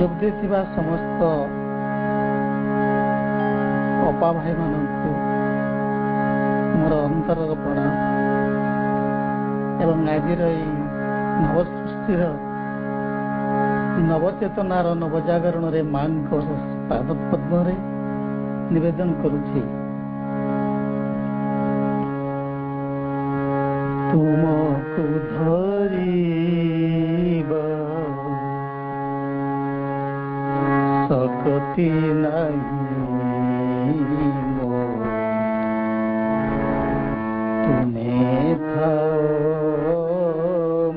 ଯୋଗ ଦେଇଥିବା ସମସ୍ତ ଅପା ଭାଇମାନଙ୍କୁ ମୋର ଅନ୍ତରର ପ୍ରଣାମ ଏବଂ ଆଜିର ଏହି ନବସୃଷ୍ଟିର ନବଚେତନାର ନବଜାଗରଣରେ ମାଙ୍କ ପାଦ ପଦ୍ମରେ ନିବେଦନ କରୁଛି। ତୁମକୁ ଧରିବା ଶକ୍ତି ନାହିଁ ମୋ, ତୁମେ ଥାଅ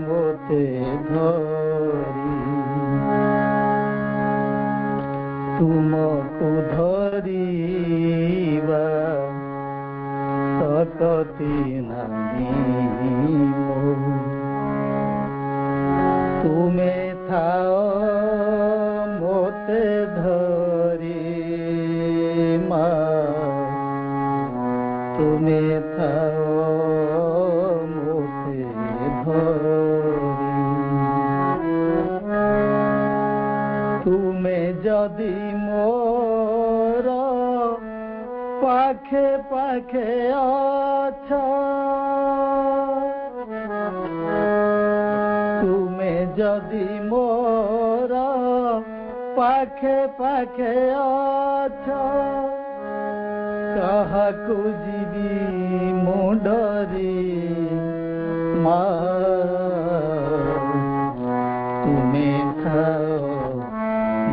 ମୋତେ ଧରି, ତୁମକୁ ଧରିବା ଶକ୍ତି ନାହିଁ ମୋ, ତୁମେ ଥାଅ ମୋତେ ଧରି, ମା ତୁମେ ଥାଅ ମୋତେ ଧରି। ତୁମେ ଯଦି ମୋର ପାଖେ ପାଖେ ଅଛ, ତୁମେ ଯଦି ମୋର ପାଖେ ପାଖେ ଅଛ, କାହାକୁ ଯିବି ମୁଁ ଡରି, ମା ତୁମେ ଥାଅ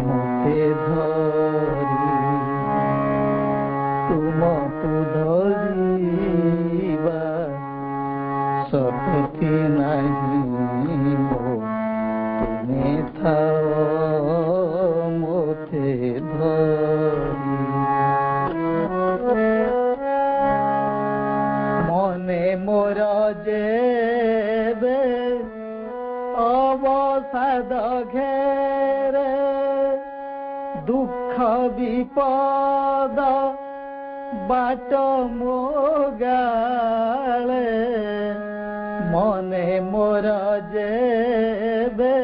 ମୋତେ ଧରି, ତୁମକୁ ଧରିବା ଶକ୍ତି ନାହିଁ ମୋ, ତୁମେ ଥାଅ ମୋତେ ଧରି। ମନେ ମୋର ଯେବେ ଅବସାଦ ଘେରେ, ଦୁଃଖ ବିପଦ ବାଟ ମୋ ଗାଳେ, ମନେ ମୋର ଯେବେ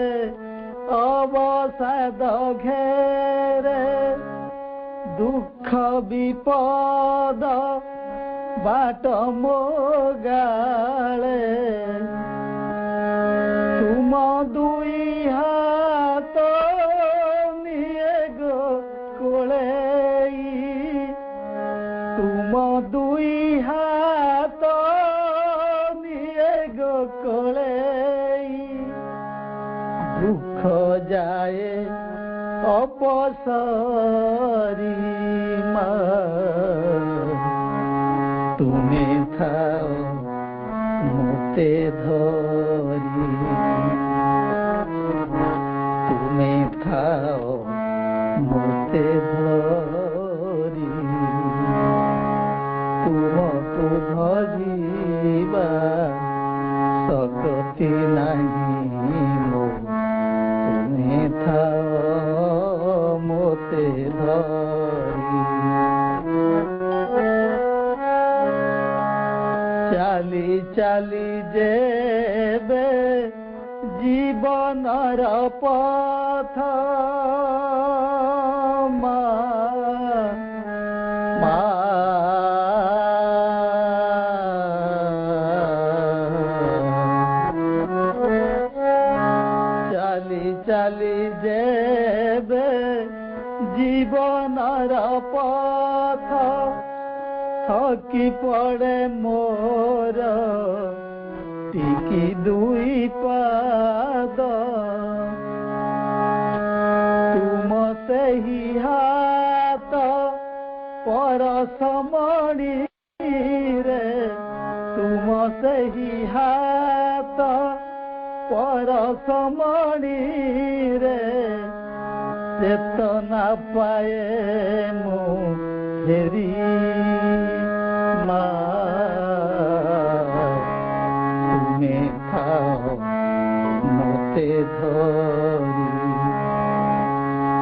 ଅବସାଦ ଘେରେ, ଦୁଃଖ ବିପଦ ବାଟ ମୋ ଗାଳେ, ତୁମ ଦୁଇ ହାତ ନିଏ ଗୋ କୋଳେଇ, ତୁମ ଦୁଇ ହାତ ନିଏ ଗୋ କୋଳେଇ, ଦୁଃଖ ଯାଏ ଅପସରି, ମା ତୁମେ ଥାଅ ମୋତେ ଧରି, ତୁମେ ଥାଅ ମୋତେ ଧରି, ତୁମକୁ ଧରିବା ଶକ୍ତି ନାହିଁ ମୋ, ତୁମେ ଥାଅ ମୋତେ ଧରି। ଚାଲି ଚାଲି ଯେବେ ଜୀବନର ପଥ, ମା ମା ଚାଲି ଚାଲି ଯେବେ ଜୀବନର ପଥ, ଥକି ପଡ଼େ ମୋର ଟିକି ଦୁଇ ପାଦ, ତୁମ ସେହି ହାତ ପରଶ ମଣିରେ, ତୁମ ସେହି ହାତ ପରଶ ମଣିରେ, ଚେତନା ପାଏ ମୁଁ ଫେରି, ମା ତୁମେ ଥାଅ ମୋତେ ଧରି,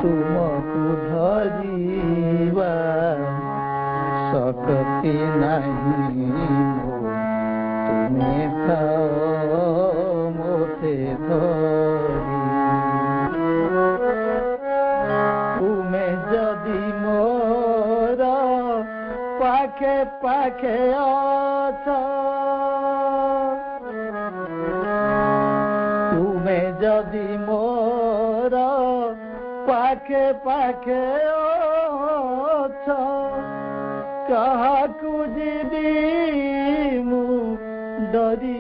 ତୁମକୁ ଧରିବା ଶକ୍ତି ନାହିଁ ମୋ, ତୁମେ ଥାଅ ମୋତେ ଧରି। पाखे अछ तुमे जदि मोर पाखे पाखे अछ काहाकू जीवी मु डरी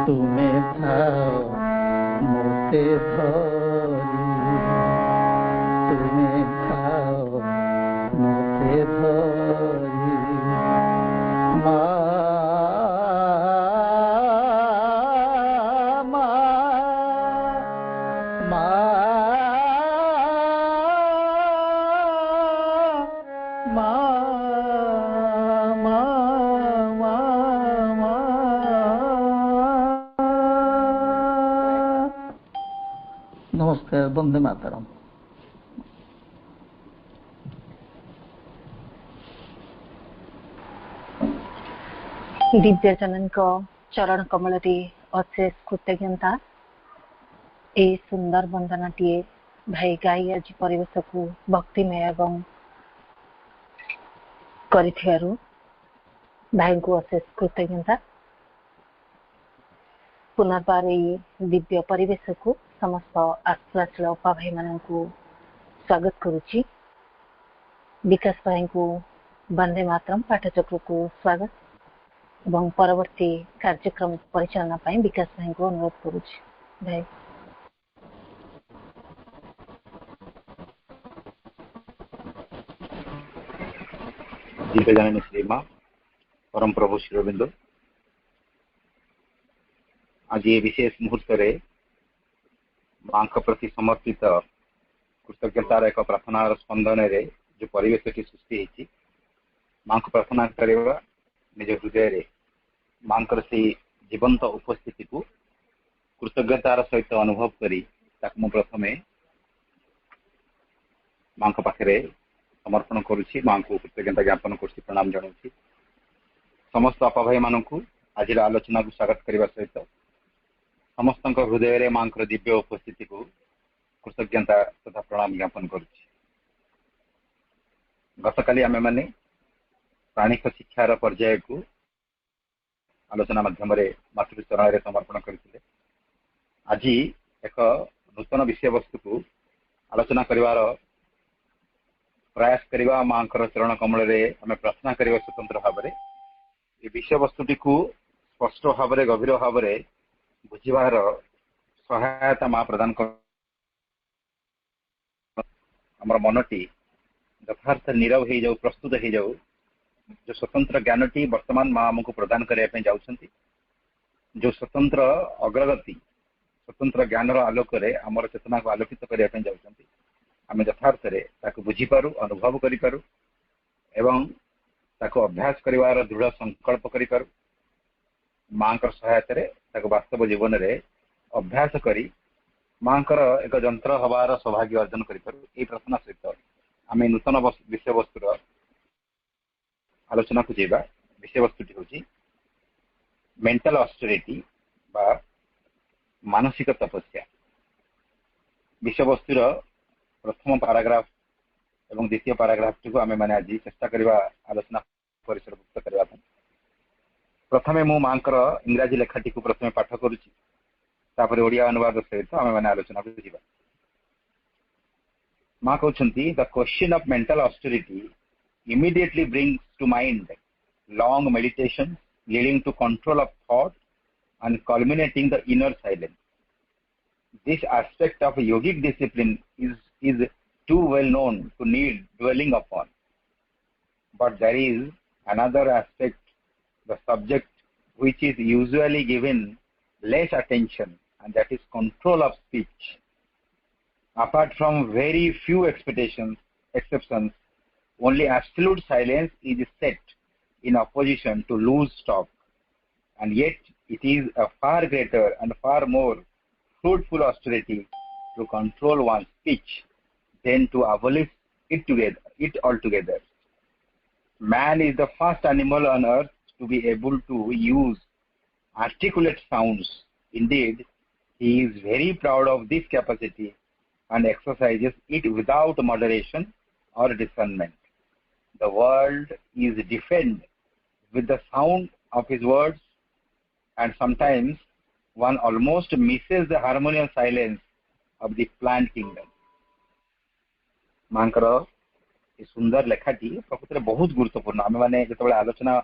तुमे थाओ मोते धरी तुमे थाओ मोते धरी मा मा मा मा नमस्कार वंदे मातरम। दिव्यजन चरण कमल अशेष कृतज्ञता ए सुंदर वंदनाटी भाई गाई आज परिवेश को भक्तिमय एवं करिथियारु भाई को अशेष कृतज्ञता। पुनर्बार दिव्य परिवेश को समस्त आश्रय उपा भाई मान को स्वागत करुच्ची। विकास भाई को वंदे मातरम पाठचक्र को स्वागत एवं परवर्ती कार्यक्रम परिचालना पाई विकास भाई को अनुरोध करुच्ची। भाई दिव्यजननी श्री माँ परम प्रभु शिरोबिंदु आज ये विशेष मुहूर्त माँ प्रति समर्पित कृतज्ञतार एक प्रार्थनार स्पंदन रे जो परिवेश सृष्टि होती माँ को प्रार्थना करवा निज हृदय माँ से जीवंत उपस्थिति को कृतज्ञतार सहित अनुभव करी मु प्रथमे माँ पाखे समर्पण करुच्ची। माँ को कृतज्ञता ज्ञापन कर प्रणाम जनाऊँ। समस्त अपा भाई मान आज आलोचना को स्वागत करने सहित समस्त हृदय रे माँ दिव्य उपस्थिति को कृतज्ञता तथा प्रणाम ज्ञापन करुच्ची। गतकाली आमे माने प्राणिक शिक्षार पर्याय को आलोचना माध्यम मातृचरण में समर्पण करते। आज एक नूतन विषय वस्तु को आलोचना करिवार प्रयास करवा माँ चरण कमल आम प्रार्थना करवा स्वतंत्र भाव में ये विषय वस्तुटी को स्पष्ट भाव में गभीर भाव में बुझार सहायता माँ प्रदान कर मनटी यथार्थ नीरव हो जाऊ प्रस्तुत हो जाऊ जो स्वतंत्र ज्ञानटी वर्तमान माँ आमको प्रदान करने जाऊँगी जो स्वतंत्र अग्रगति स्वतंत्र ज्ञानर आलोक आमर चेतना को आलोकित करने जाऊँगी आम यथार्थ बुझीपारू अनुभव करूँ एवं ताको अभ्यास कर दृढ़ संकल्प करूँ माँ सहायता वास्तव जीवन में अभ्यास करी माँ एक जंत्र हबार सौभाग्य अर्जन करूँ। ये प्रार्थना सहित आम नूतन विषय वस्तुर आलोचना को जावा। विषय वस्तुटी हूँ मेंटल ऑस्टेरिटी बा मानसिक तपस्या। विषय वस्तुर प्रथम पैराग्राफ एवं द्वितीय पैराग्राफ टी आम मैंने आज चेष्टा करवा आलोचना परिसरभुक्त करने। प्रथमे मु माँ इंग्राजी लेखाटी को प्रथमे पाठ करुच्ची तापर ओडिया अनुवाद सहित आम मैंने आलोचना को जावा। माँ कहते the question of mental austerity immediately brings to mind long meditation leading to control of thought and culminating the inner silence. This aspect of yogic discipline is too well known to need dwelling upon. But there is another aspect, the subject, which is usually given less attention, and that is control of speech. Apart from very few exceptions, only absolute silence is set in opposition to loose talk, and yet it is a far greater and far more fruitful austerity to control one's speech than to abolish it altogether. Man is the first animal on earth to be able to use articulate sounds. Indeed, he is very proud of this capacity and exercises it without moderation or discernment. The world is deafened with the sound of his words, and sometimes one almost misses the harmonious silence of the plant kingdom. मांकर सुंदर लेखाटी प्रकृति बहुत गुरुत्वपूर्ण आम मैंने जो आलोचना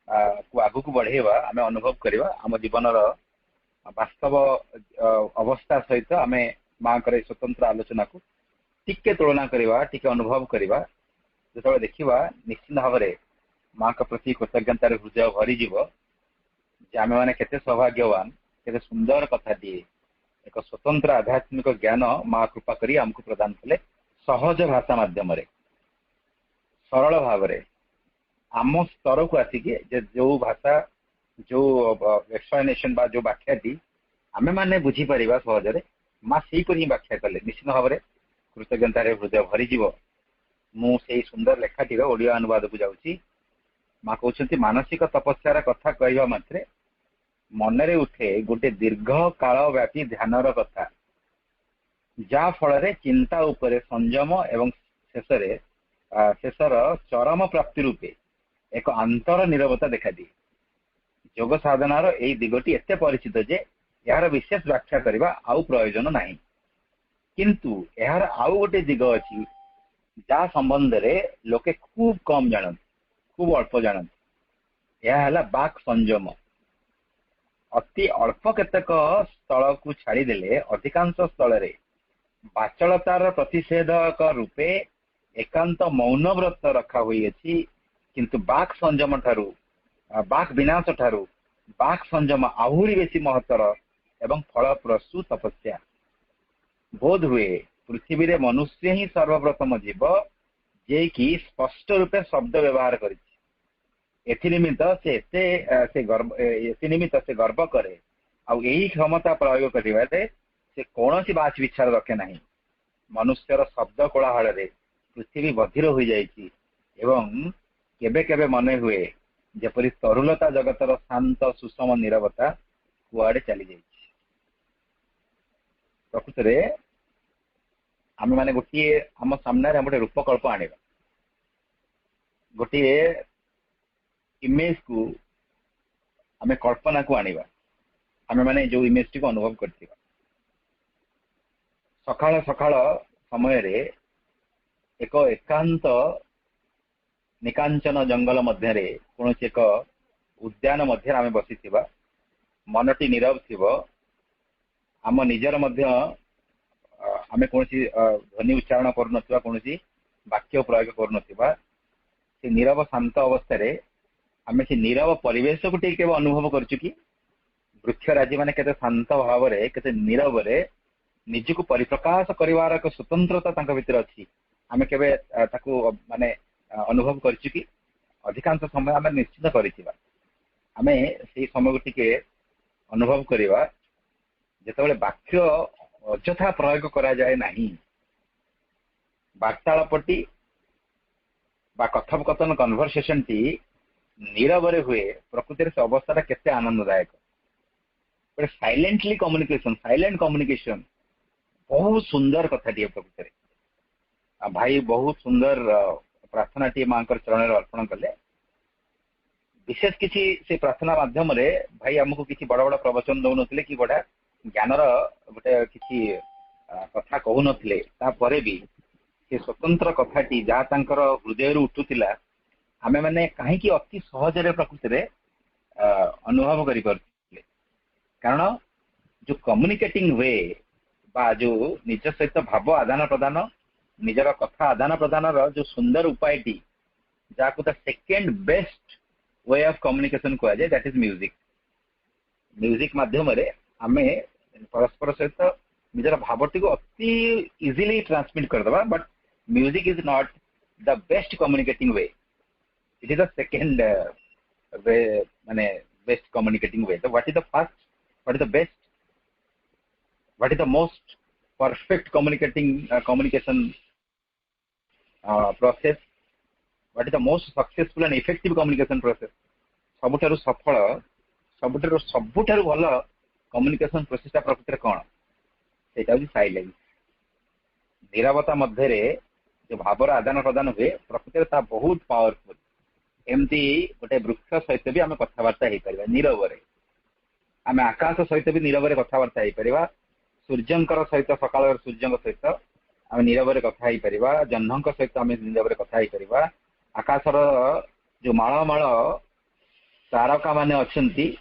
को आगू को बढ़ेवा आम अनुभव करवा आम जीवन वास्तव अवस्था सहित आम माँ स्वतंत्र आलोचना को टिके तुलना करवा टिके अनुभव करवा जो देखा निश्चित भाव में माँ का प्रति कृतज्ञतार हृदय भरीज आम मैंने केते सौभाग्यवान केते सुंदर कथाटी एक स्वतंत्र आध्यात्मिक ज्ञान माँ कृपा करी आमको प्रदान कले सहज भाषा माध्यम सरल भाव आम स्तर को आसिक जो भाषा जो एक्सप्लेनेशन बा जो व्याख्याटी आम मैंने बुझीपर सहजरे माँ से व्याख्या कले निश्चित भाव में कृतज्ञतार हृदय भरीज मुझे सुंदर लेखाटीर ओडिया अनुवाद को जाऊँगी माँ कहते मानसिक तपस्यार कथा कहवा मात्रे मनरे उठे गोटे दीर्घ काल व्यापी ध्यानर कथा जा फल चिंता उपरे संयम एवं शेषर चरम प्राप्ति रूपे एक अंतर नीरवता देखा दिए जोग साधनार यही दिगटी एत परिचित जे यार विशेष व्याख्या करने आउ प्रयोजन नहीं किंतु यार आउ गोटे दिग अच्छी जा संबंध रे लोके खूब कम जानत खूब अल्प जानत यह है बाक संयम अति अल्प केतक स्थल को छाड़देले अधिकांश स्थल रे बाचलतार प्रतिषेधक रूपे एकांत मौन व्रत रखा हुई अछि किंतु बाक संयम ठारू बाक विनाश ठारू बाक संयम आहुरी बेसी महत्तर एवं फलप्रसू तपस्या बोध हुए पृथ्वी रे मनुष्य ही सर्वप्रथम जीव जे कि स्पष्ट रूपे शब्द व्यवहार कर निमित्त से गर्व करे आउ यही क्षमता प्रयोग करिबारे से कौन सी बाच विचार रखे नहीं मनुष्यर शब्द कोलाहल पृथ्वी बधिर हो जाइछि एवं केबे केबे मने हुए जेपरी तरुलता जगतर शांत सुषम नीरवता कुआड़े चली जाइछि प्रकृत में आम मैंने गोटे आम सामने गोटे रूपकल्प आने गोटे इमेज को आम कल्पना को आनिबा आम मैंने जो इमेज टी अनुभव करथिबा सकाळ सकाळ समय रे एक एकांत निकांचन जंगल मध्य रे कोनोसी एक उद्यान मध्य आम बसिथिबा मनटी नीरव थिबो आम निजर मध्य आम कौन ध्वनि उच्चारण कर कौन वाक्य प्रयोग कर नीरव शांत अवस्था आम से नीरव परिवेश को टे अनुभव करचु कि वृक्षराजी मैंने केते शांत भाव में केते नीरव रे निजको परिप्रकाश करिवार एक स्वतंत्रता भीतर अच्छी आम के माने अनुभव करचु कि अधिकांश समय आम निश्चित करिथिबा आम से समय को टिके अनुभव करवा जेतेबेले वाक्य अଯଥା प्रयोग करा जाए नहीं वार्तालापटी बा कथोपकथन कन्वर्सेशन टी नीरव हुए प्रकृति से अवस्था केते आनंददायक साइलेंटली कम्युनिकेशन साइलेंट कम्युनिकेशन बहुत सुंदर कथा टी प्रकृति भाई बहुत सुंदर प्रार्थना टी माँ चरण अर्पण कले विशेष किसी से प्रार्थना माध्यम रे भाई आमको किसी बड़ बड़ प्रवचन दौन कि बड़ा ज्ञानर गोटे किसी कथा कहु नथिले तापरे भी से स्वतंत्र कथाटी जहाँ तांकर हृदय उठुला आमे माने कहीं अति सहजरे प्रकृति रे अनुभव करि परथिले कारण जो कम्युनिकेटिंग वे बा जो निज सहित भाव आदान प्रदान निजर कथा आदान प्रदान जो सुंदर उपायटी जहाँ the second best way of communication कह जाए दैट इज म्यूजिक म्यूजिक माध्यम रे आमे परस्पर सहित निजर भावटी को अति इजिली ट्रांसमिट करदबा but music is not the best communicating way it is the second way माने बेस्ट कम्युनिकेटिंग वे तो what is the first what is the best what is the most perfect communication process what is the most successful and effective communication process सबुठारु सफल सबुठारु भल communication process प्रकृति कौन से silence ନିରବତା ମଧ୍ୟରେ जो भावर आदान प्रदान हुए प्रकृति ता बहुत पावरफुल एमती गोटे वृक्ष सहित भी आम कथबार्ता हो पार नीरव आम आकाश सहित भी नीरव कथबार्ता हो पार सूर्यंकर सहित सकाल सूर्य सहित आम नीरव कथा हो पार जह्न सहित आम नीरव कथा हो पार आकाशर जो मालमाल तारका माने अच्छी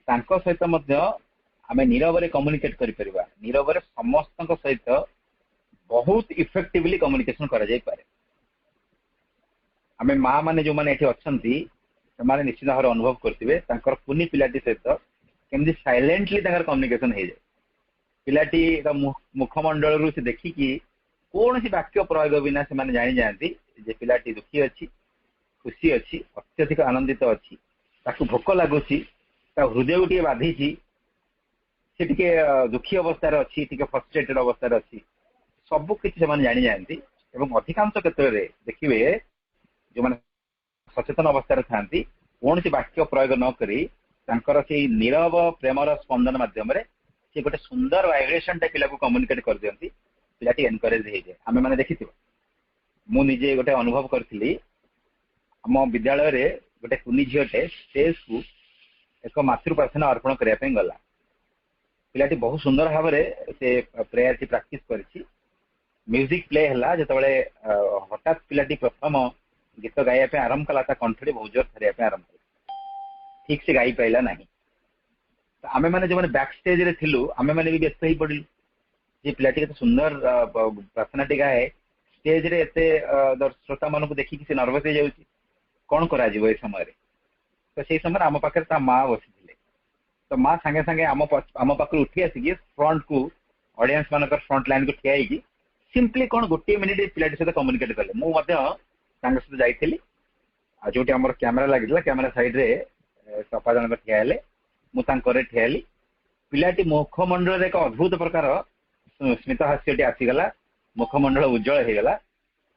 सहित आम नीरव कम्युनिकेट कर नीरव समस्त सहित बहुत इफेक्टिवली कम्युनिकेशन करा जाई पारे आम माँ मैंने जो मैंने अच्छा निश्चित भाव अनुभव करते कुनी पिलाटी सहित केमती साइलेंटली कम्युनिकेशन हो जाए पिलाटी मुखमंडल से देखिकी कौन सी वाक्य प्रयोग बिना से जानी जाती जे पिलाटी दुखी अच्छी खुशी अच्छी अत्यधिक आनंदित अच्छी भोक लगुच हृदय को टे बाधि से टे दुखी अवस्था अच्छी टे फ्रस्ट्रेटेड अवस्था अच्छी सबु किसी जानी जाती अधिकांश क्षेत्र में देखिए जो मैंने सचेतन अवस्था था कौन सी वाक्य प्रयोग नकर से नीरव प्रेमर स्पंदन मध्यम से गोटे सुंदर वाइब्रेशन पिला को कम्युनिकेट कर दिखती पिलाटी एनकरेज हो जाए आम मैंने देखी मुझे गोटे अनुभव करी आम विद्यालय रे गोटे कुनी झीटे स्टेज को एक मातृ प्रार्थना अर्पण करने गला पिलाटी बहुत सुंदर भाव से प्रेयर की प्राक्टिस कर म्यूजिक प्ले है जो हठात पिलाटी प्रथम गीत गाइबा आरंभ कला कंठटी बहुत जोर थरिया आरंभ कर ठीक से गाई पाइला ना आम मैंने जो बैक स्टेज रे थिलु आम मैंने भी व्यस्त हो पड़िलु जे पिलाटी के सुंदर प्रार्थना टी गाए स्टेज रे एते श्रोता मान को देखिक से नर्वस हो जाउची कौन करा जीवो ए समय तो से समय आम पाखे माँ बसी तो माँ सांगे सांगे आम पाखे उठी आसिक फ्रंट को ऑडियंस मानकर फ्रंट लाइन को ठिया सिंपली कौन गोटे मिनिट पिलाटी सहित कम्युनिकेट कले मुझे सहित जाइली जो आम कैमेरा लगी कैमेरा साइड रे सपा जन ठिया मुझे ठियाली पिलाटी मुखमंडल एक अद्भुत प्रकार स्मित हास्यटी आसीगला मुखमंडल उज्जवल होगला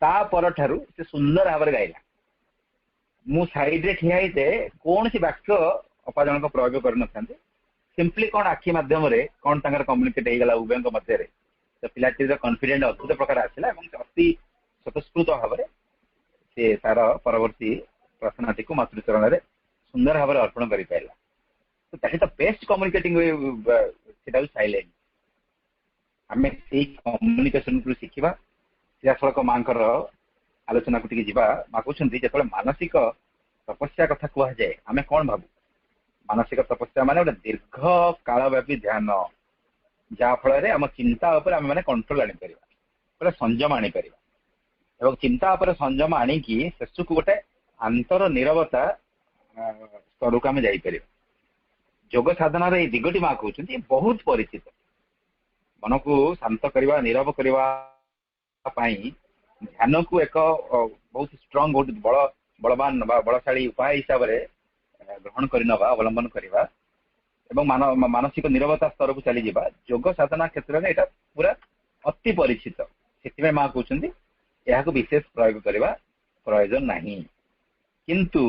तापर ठारू से सुंदर भाव में गाइला मु साइड रे ठिया कौन सी वाक्य अपा जन प्रयोग कर सिंपली कौन आखि मध्यम कौन कम्युनिकेट होगला उभय मध्य तो पिलाटी कॉन्फिडेंट अद्भुत प्रकार आसला अति स्वतस्फूर्त भाव से तार परवर्ती प्रार्थना टी मातृचरण में सुंदर भाव अर्पण कर पारा तो that is the best communicating way silent आम से कम्युनिकेशन को शिखा सीधा सड़क माँ आलोचना को जा माँ कहते जो मानसिक तपस्या कथा कहुए आम कौन भावु मानसिक तपस्या मान गोटे दीर्घ कालव्यापी ध्यान जहाँफल आम चिंता आम मैंने कंट्रोल आनीपर संयम आनीपर एवं चिंता संयम आणिकी शेष को गोटे आंतर नीरवता स्तर को आम जापर जोग साधनार ये दिगटी माँ कहते बहुत परिचित मन को शांत करवा नीरव करने ध्यान को एक बहुत स्ट्रंग बहुत बलवान बलशाली उपाय हिसाब से ग्रहण करना अवलंबन करवा मानसिक नीरवता स्तर को चली जावा जोग साधना क्षेत्र में यहाँ पूरा अति परिचित से माँ कहते यह विशेष प्रयोग करने प्रयोजन नहीं किंतु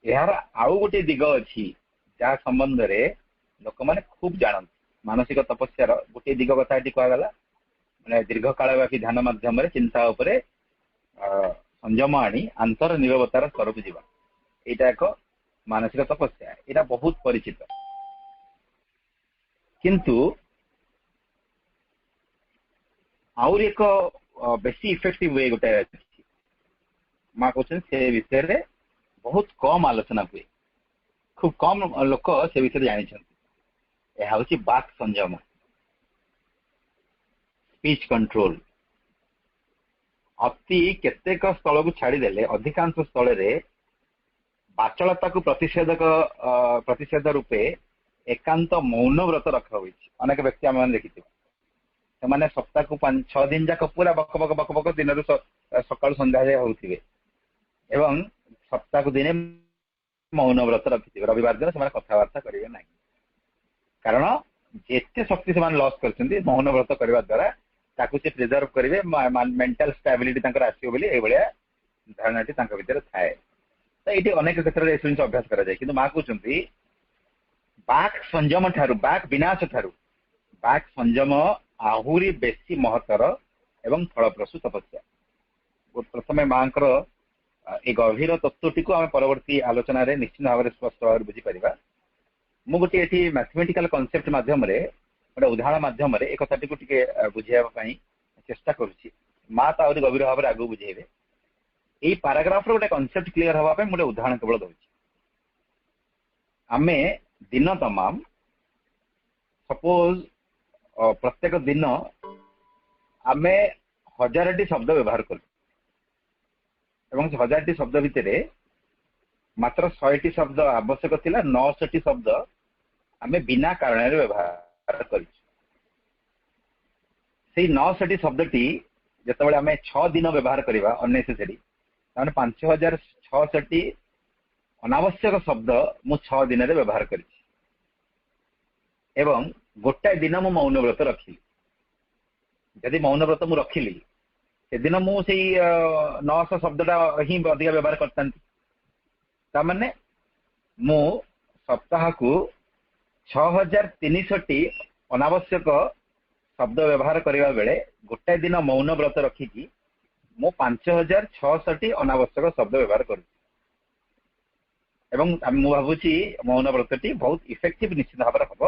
यार आउ गोटे दिग अच्छी जहाँ संबंध में लोक मैंने खूब जानते मानसिक तपस्यार गोटे दिग कथा कहगला मैंने दीर्घ कालव्यापी ध्यान मध्यम चिंता उपरे संयम आनी आंतर नीरवतार स्तर को जावा यहाँ एक मानसिक तपस्या यहाँ बहुत परिचित किंतु आउर एक बेसी इफेक्टिव वे गोटे माँ कहते से विषय में बहुत कम आलोचना हुए खूब कम लोक से विषय जानते यह हूँ बाक संयम स्पीच कंट्रोल अति केतेक स्थल को छाड़देले अधिकांश स्थल रे बाचलता को प्रतिषेध रूपे एकांत मौन व्रत रखा हुई अनेक व्यक्ति आम देखी से सप्ताह को 5-6 दिन जाक पूरा बक बक बक बक दिन सका संध्या जाए होते एवं सप्ताह को दिने मौन व्रत रखी रविवार दिन से कथबार्ता करेंगे ना कारण जिते शक्ति से लॉस कर मौन व्रत करने द्वारा ताकू से प्रिजर्व करेंगे मेंटल स्टेबिलिटी आसो बोली ये धारणाटी भितर थाए तो ये अनेक क्षेत्र में जिन अभ्यास कराए कि माँ कहते बाक संयम ठारू बाक विनाश ठारू बाक संयम आहुरी बेसी महत्तर एवं फलप्रसू तपस्या। प्रथमे मांकर ए गभीर तत्वटी को आम परवर्ती आलोचना रे निश्चित भाव में स्पष्ट भाव बुझी पारिबा। मु गोटे एठी मैथमेटिकल कांसेप्ट माध्यम रे गोटे उदाहरण माध्यम रे एक कथाटी को टिके बुझाइबा पई चेष्टा करूची। मा ता और गभीर भाव में आगु बुझेबे। एई पैराग्राफ रो गोटे कांसेप्ट क्लियर हवा पई मोटे उदाहरण केवल दउची। आमे दिन तमाम सपोज प्रत्येक दिन आमे 1000टी शब्द व्यवहार करू एवं 1000टी शब्द भितर मात्र 100टी शब्द आवश्यक थिला 900टी शब्द आमे बिना कारण व्यवहार कर। 900टी शब्दटी जिते आम 6 दिन व्यवहार करवा अननेसेसरी 5600टी अनावश्यक शब्द मु 6 दिन व्यवहार कर गोटाए दिन मु मौन व्रत रखिली। जदि मौन व्रत मु रखिली से दिन मु 900 शब्दटा ही अधिक व्यवहार करता माने मु सप्ताह को 6300टी अनावश्यक शब्द व्यवहार करने बेले गोटाए दिन मौन व्रत रखिकी मु 5600टी अनावश्यक शब्द व्यवहार कर। मु भावुची मौन व्रतटी बहुत इफेक्टिव निश्चित भाव हम।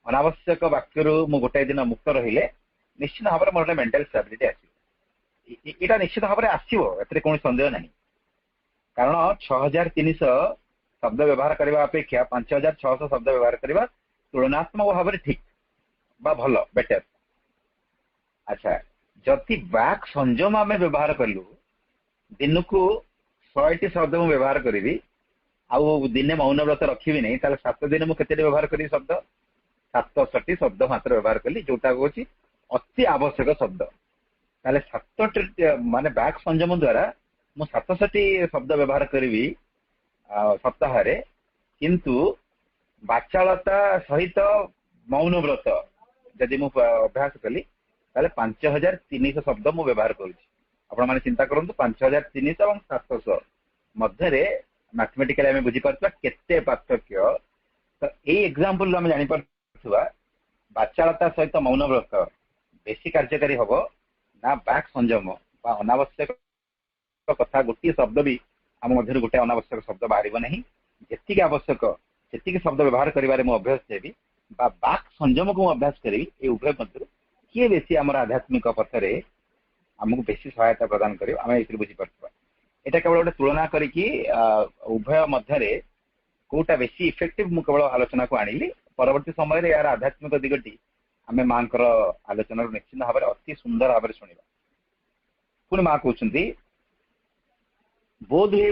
अनावश्यक वाक्य मु गोटाए दिन मुक्त रहिले निश्चित भाव में मोर मेंटल स्टेबिलिटी आसीबो। एटा निश्चित भाव में आसीबो एतरे कोन संदेह नहीं। कारण 6300 शब्द व्यवहार करबा अपेक्षा 5600 शब्द व्यवहार करबा तुलनात्मक भाव में ठीक बा भलो बेटर। अच्छा जति वाक संयम आम व्यवहार कलु दिन को 100टी शब्द मु व्यवहार करी आउ दिने मौन व्रत रखी नहीं 7 दिन मुझे व्यवहार करी शब्द 700टी शब्द मात्र व्यवहार कली जोटा कौन अति आवश्यक शब्द। 7 माने वाक संयम द्वारा मु 700टी शब्द व्यवहार करी सप्ताह किंतु बाचालता सहित मौन व्रत जदि मु अभ्यास कली 5300 शब्द मु व्यवहार करुँ। चिंता करूँ 5300 और 700 मध्य मैथमेटिकली आम बुझीपार केते पार्थक्य। तो यही एग्जांपल आम जापर बाचालता सहित मौन व्रत बेसी कार्यकारी हम ना वाक संयम अनावश्यक कथा गोटे शब्द भी आम मध्य गोटे अनावश्यक शब्द बाहर नहीं। जी आवश्यक से शब्द व्यवहार कर अभ्यास देवी वाक संयम को अभ्यास करी उभय मध्य किए बेसी आम आध्यात्मिक पथरे आमको बेसी सहायता प्रदान कर बुझीपार। यहाँ केवल गोटे तुलना करके उभय मध्य कौटा बेसी इफेक्टिव मु केवल आलोचना को आनिली। परवर्ती समय यार आध्यात्मिक दिगटी आम माँ आलोचना निश्चित भाव में अति सुंदर भाव में शुणा। पुणी माँ कहते बोध हुए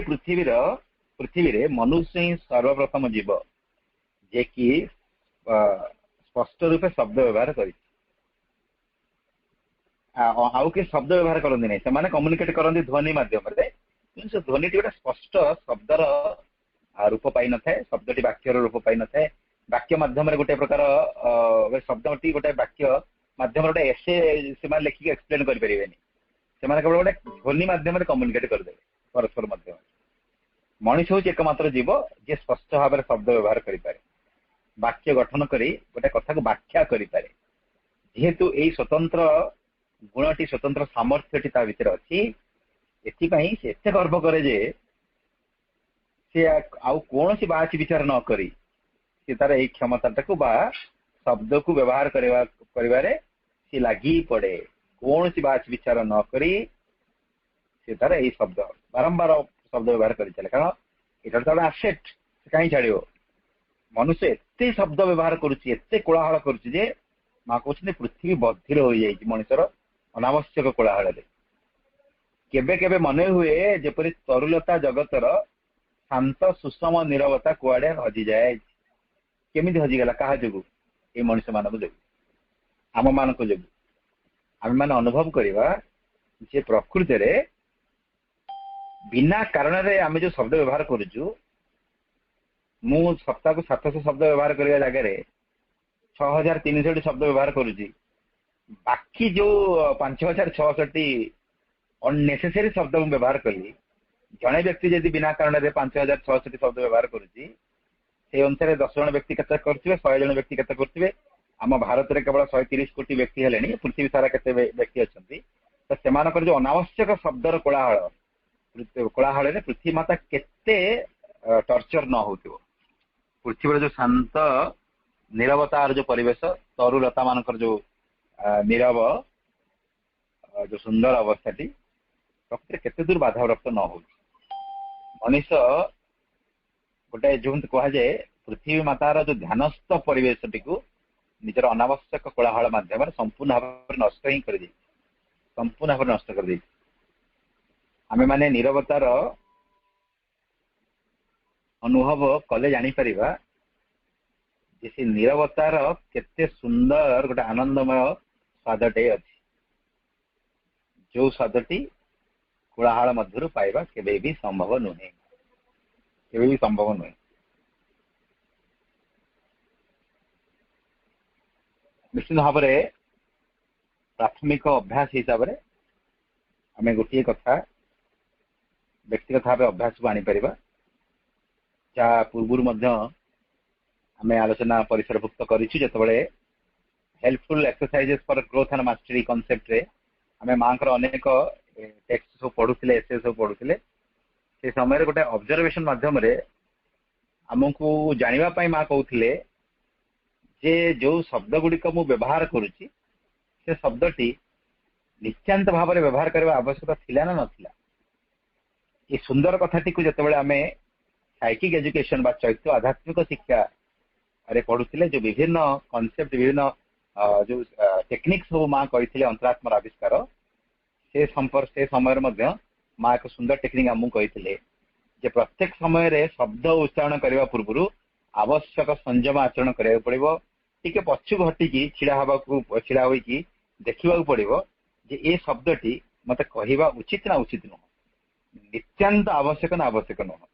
पृथ्वी रे मनुष्य ही सर्वप्रथम जीव जे कि स्पष्ट रूपे शब्द व्यवहार कर आउ के शब्द व्यवहार करती नहीं से कम्युनिकेट करती ध्वनि माध्यम से ध्वनि गोटे स्पष्ट शब्दर रूप पाई न थाए शब्दटी वाक्यर रूप पाई न थाए वाक्य माध्यम गोटे प्रकार शब्दटी गोटे वाक्य माध्यम गोटे एसे से लिखिक एक्सप्लेन करें से केवल गोटे ध्वनि माध्यम कम्युनिकेट करदे परस्पर मध्यम। मनीष हूँ एकमात्र जीव जे स्पष्ट भाव में शब्द व्यवहार करें वाक्य गठन करी गोटे कथा को व्याख्या करें जेहेतु यही स्वतंत्र गुणटी स्वतंत्र सामर्थ्यटी ता भीतर अच्छी एथिपाई से एते गर्व करे जे से आउ कौन सी बात विचार न करी से तार यही क्षमता को बा शब्द को व्यवहार करिवारे से लगी पड़े कौन सी बात विचार न करी से तार यही शब्द बारंबार शब्द व्यवहार कर चले। कारण यहाँ तो आसेट से कहीं छाड़ मनुष्य एत शब्द व्यवहार करते कोलाहल करे माँ कहते पृथ्वी बधिर हो जाए मनुष्यर अनावश्यक कोलाहल केबे केबे मन हुए जेपरी तरुलता जगतर शांत सुषम नीरवता कुआड़े हजि जाए केमी हजिगला क्या जो ये मनुष्य मान जो आम मान जो आम मान अनुभव करवा जे प्रकृति रे बिना कारण आम जो शब्द व्यवहार करुचु मु सप्ताह को 700 शब्द व्यवहार करने जगह 6300 शब्द व्यवहार करुची बाकी जो 5600टी अननेसेसरी शब्द मु व्यवहार कली जड़े व्यक्ति जदि बिना कारण 5600टी शब्द व्यवहार करुची से अनुसार 10 जन व्यक्ति केते करथिबे 100 जन व्यक्ति केते करथिबे आम भारत रे केवल 130 कोटी व्यक्ति हेलेनी पृथ्वी सारा केते व्यक्ति अछंती तो सेमानकर जो अनावश्यक शब्दर कोलाहल पृथ्वी माता केते टर्चर न हो पृथ्वी जो शांत नीरवतार जो परिवेश तरुलता मानकर जो नीरव जो सुंदर अवस्थाटी प्रकृति केते दूर बाधाप्राप्त न हो मनीष गोटे जो कह जाए पृथ्वी मातार जो ध्यानस्थ परिवेश टी निजर अनावश्यक कोलाहल माध्यम संपूर्ण भाव नष्ट ही कर संपूर्ण भाव नष्ट कर आमे माने नीरवतार अनुभव कले जापर से नीरवतार केते सुंदर गोटे आनंदमय स्वादटे अच्छी जो स्वादटी कोलाहल मध्य पाइबा केबे भी संभव नुहे केबे भी संभव नुहे निश्चित भाव में प्राथमिक अभ्यास हिसाब से आम गोटे कथा व्यक्तिगत भाव अभ्यास को आनीपर जहाँ पूर्व आम आलोचना परिसरभुक्त करें helpful exercises for growth and mastery concept रे आम माँ अनेक टेक्स्ट सब पढ़ुले एसे सब पढ़ुले से समय गोटे ऑब्जर्वेशन माध्यम आमको जानापी माँ कहते जे जो शब्द गुड़िक मु व्यवहार करुच्ची से शब्दटी निश्चांत भाव में व्यवहार करने आवश्यकता थिला ना नथिला ये सुंदर कथाटी को जिते आम साइकिक एजुकेशन बा चैत्य आध्यात्मिक शिक्षा अरे पढ़ुले जो विभिन्न कॉन्सेप्ट विभिन्न जो टेक्निक सब माँ कही अंतरात्मार आविष्कार से संपर्क से समय माँ एक सुंदर टेक्निक आमको कही प्रत्येक समय शब्द उच्चारण करने पूर्व आवश्यक संयम आचरण करा पड़ो टी पछुक हटिकी छिड़ा होगी देखा पड़ो जे ये शब्दटी मत कहवा उचित ना उचित नुह नित्यांत आवश्यक ना आवश्यक नुह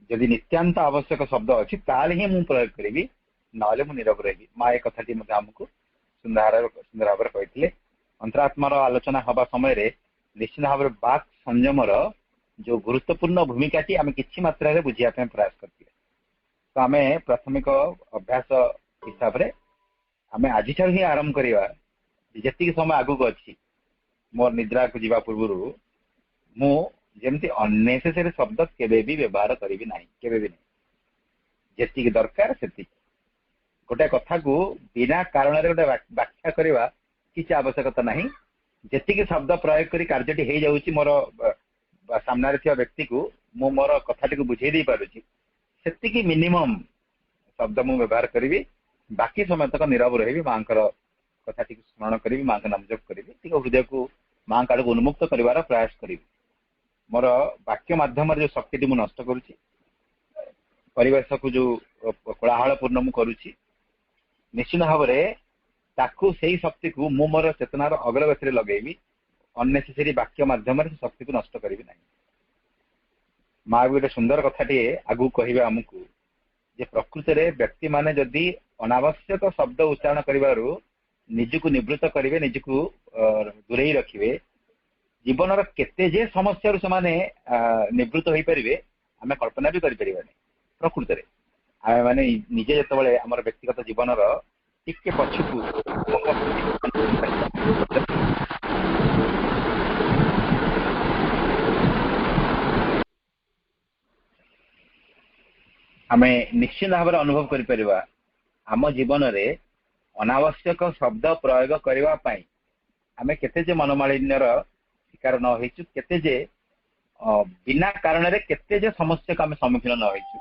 जदि नित्यांत आवश्यक शब्द अच्छी ताले ही मुझे प्रयोग करी ना नीरव रही माँ एक कथाटी आमको सुंदर भाव कही अंतरात्मार आलोचना हवा समय निश्चित भाव में बाक संयमर जो गुरुत्वपूर्ण भूमिका टी आम कि मात्रा बुझापी प्रयास करते तो आम प्राथमिक अभ्यास हिसाब से आम आज ही आरंभ करवा जी समय आगक अच्छी मोर निद्रा को जीवा पूर्व मुझे अननेसेसरी शब्द केबे भी व्यवहार करी ना केबे भी नहीं जी दरकार से गोटे कथा को बिना कारण गोटे व्याख्या करवा किसी आवश्यकता नहीं जी शब्द प्रयोग कर कार्यटी हो जाऊँगी मोर सामने व्यक्ति को मु मोर कथाटी को बुझे दे पारुची से मिनिमम शब्द मु व्यवहार करी बाकी समय तक नीरव रही माँ कथा टी स्मरण करी माँ का नाम जप करी हृदय को माँ का उन्मुक्त कर प्रयास करी मोर वाक्य माध्यम जो शक्ति मुझे नष्ट करुच्ची परिवेश को जो कोलाहलपूर्ण मु करुच्ची निश्चित भाव में ताकू से शक्ति को मु मोर चेतनार अग्रगति लगेबी अननेसेसरी वाक्य माध्यम से शक्ति को नष्ट करी ना माँ भी गोटे सुंदर कथाटे आगू कहे आमको जे प्रकृत में व्यक्ति माने जदि अनावश्यक शब्द उच्चारण कर निजक निवृत्त करेंगे निजक दूरे रखिए जीवन केते जे समस्या से निवृत्त हो पारे आम कल्पना भी करें प्रकृत में आम मैंने निजे जो आम व्यक्तिगत जीवन टिके पछकू आम निश्चित भाव में अनुभव कर आम जीवन में अनावश्यक शब्द प्रयोग करने आम केते मनोमालिन्यर शिकार न होइछु केते जे बिना कारण रे केते जे समस्या को आम सम्मुखीन न होइछु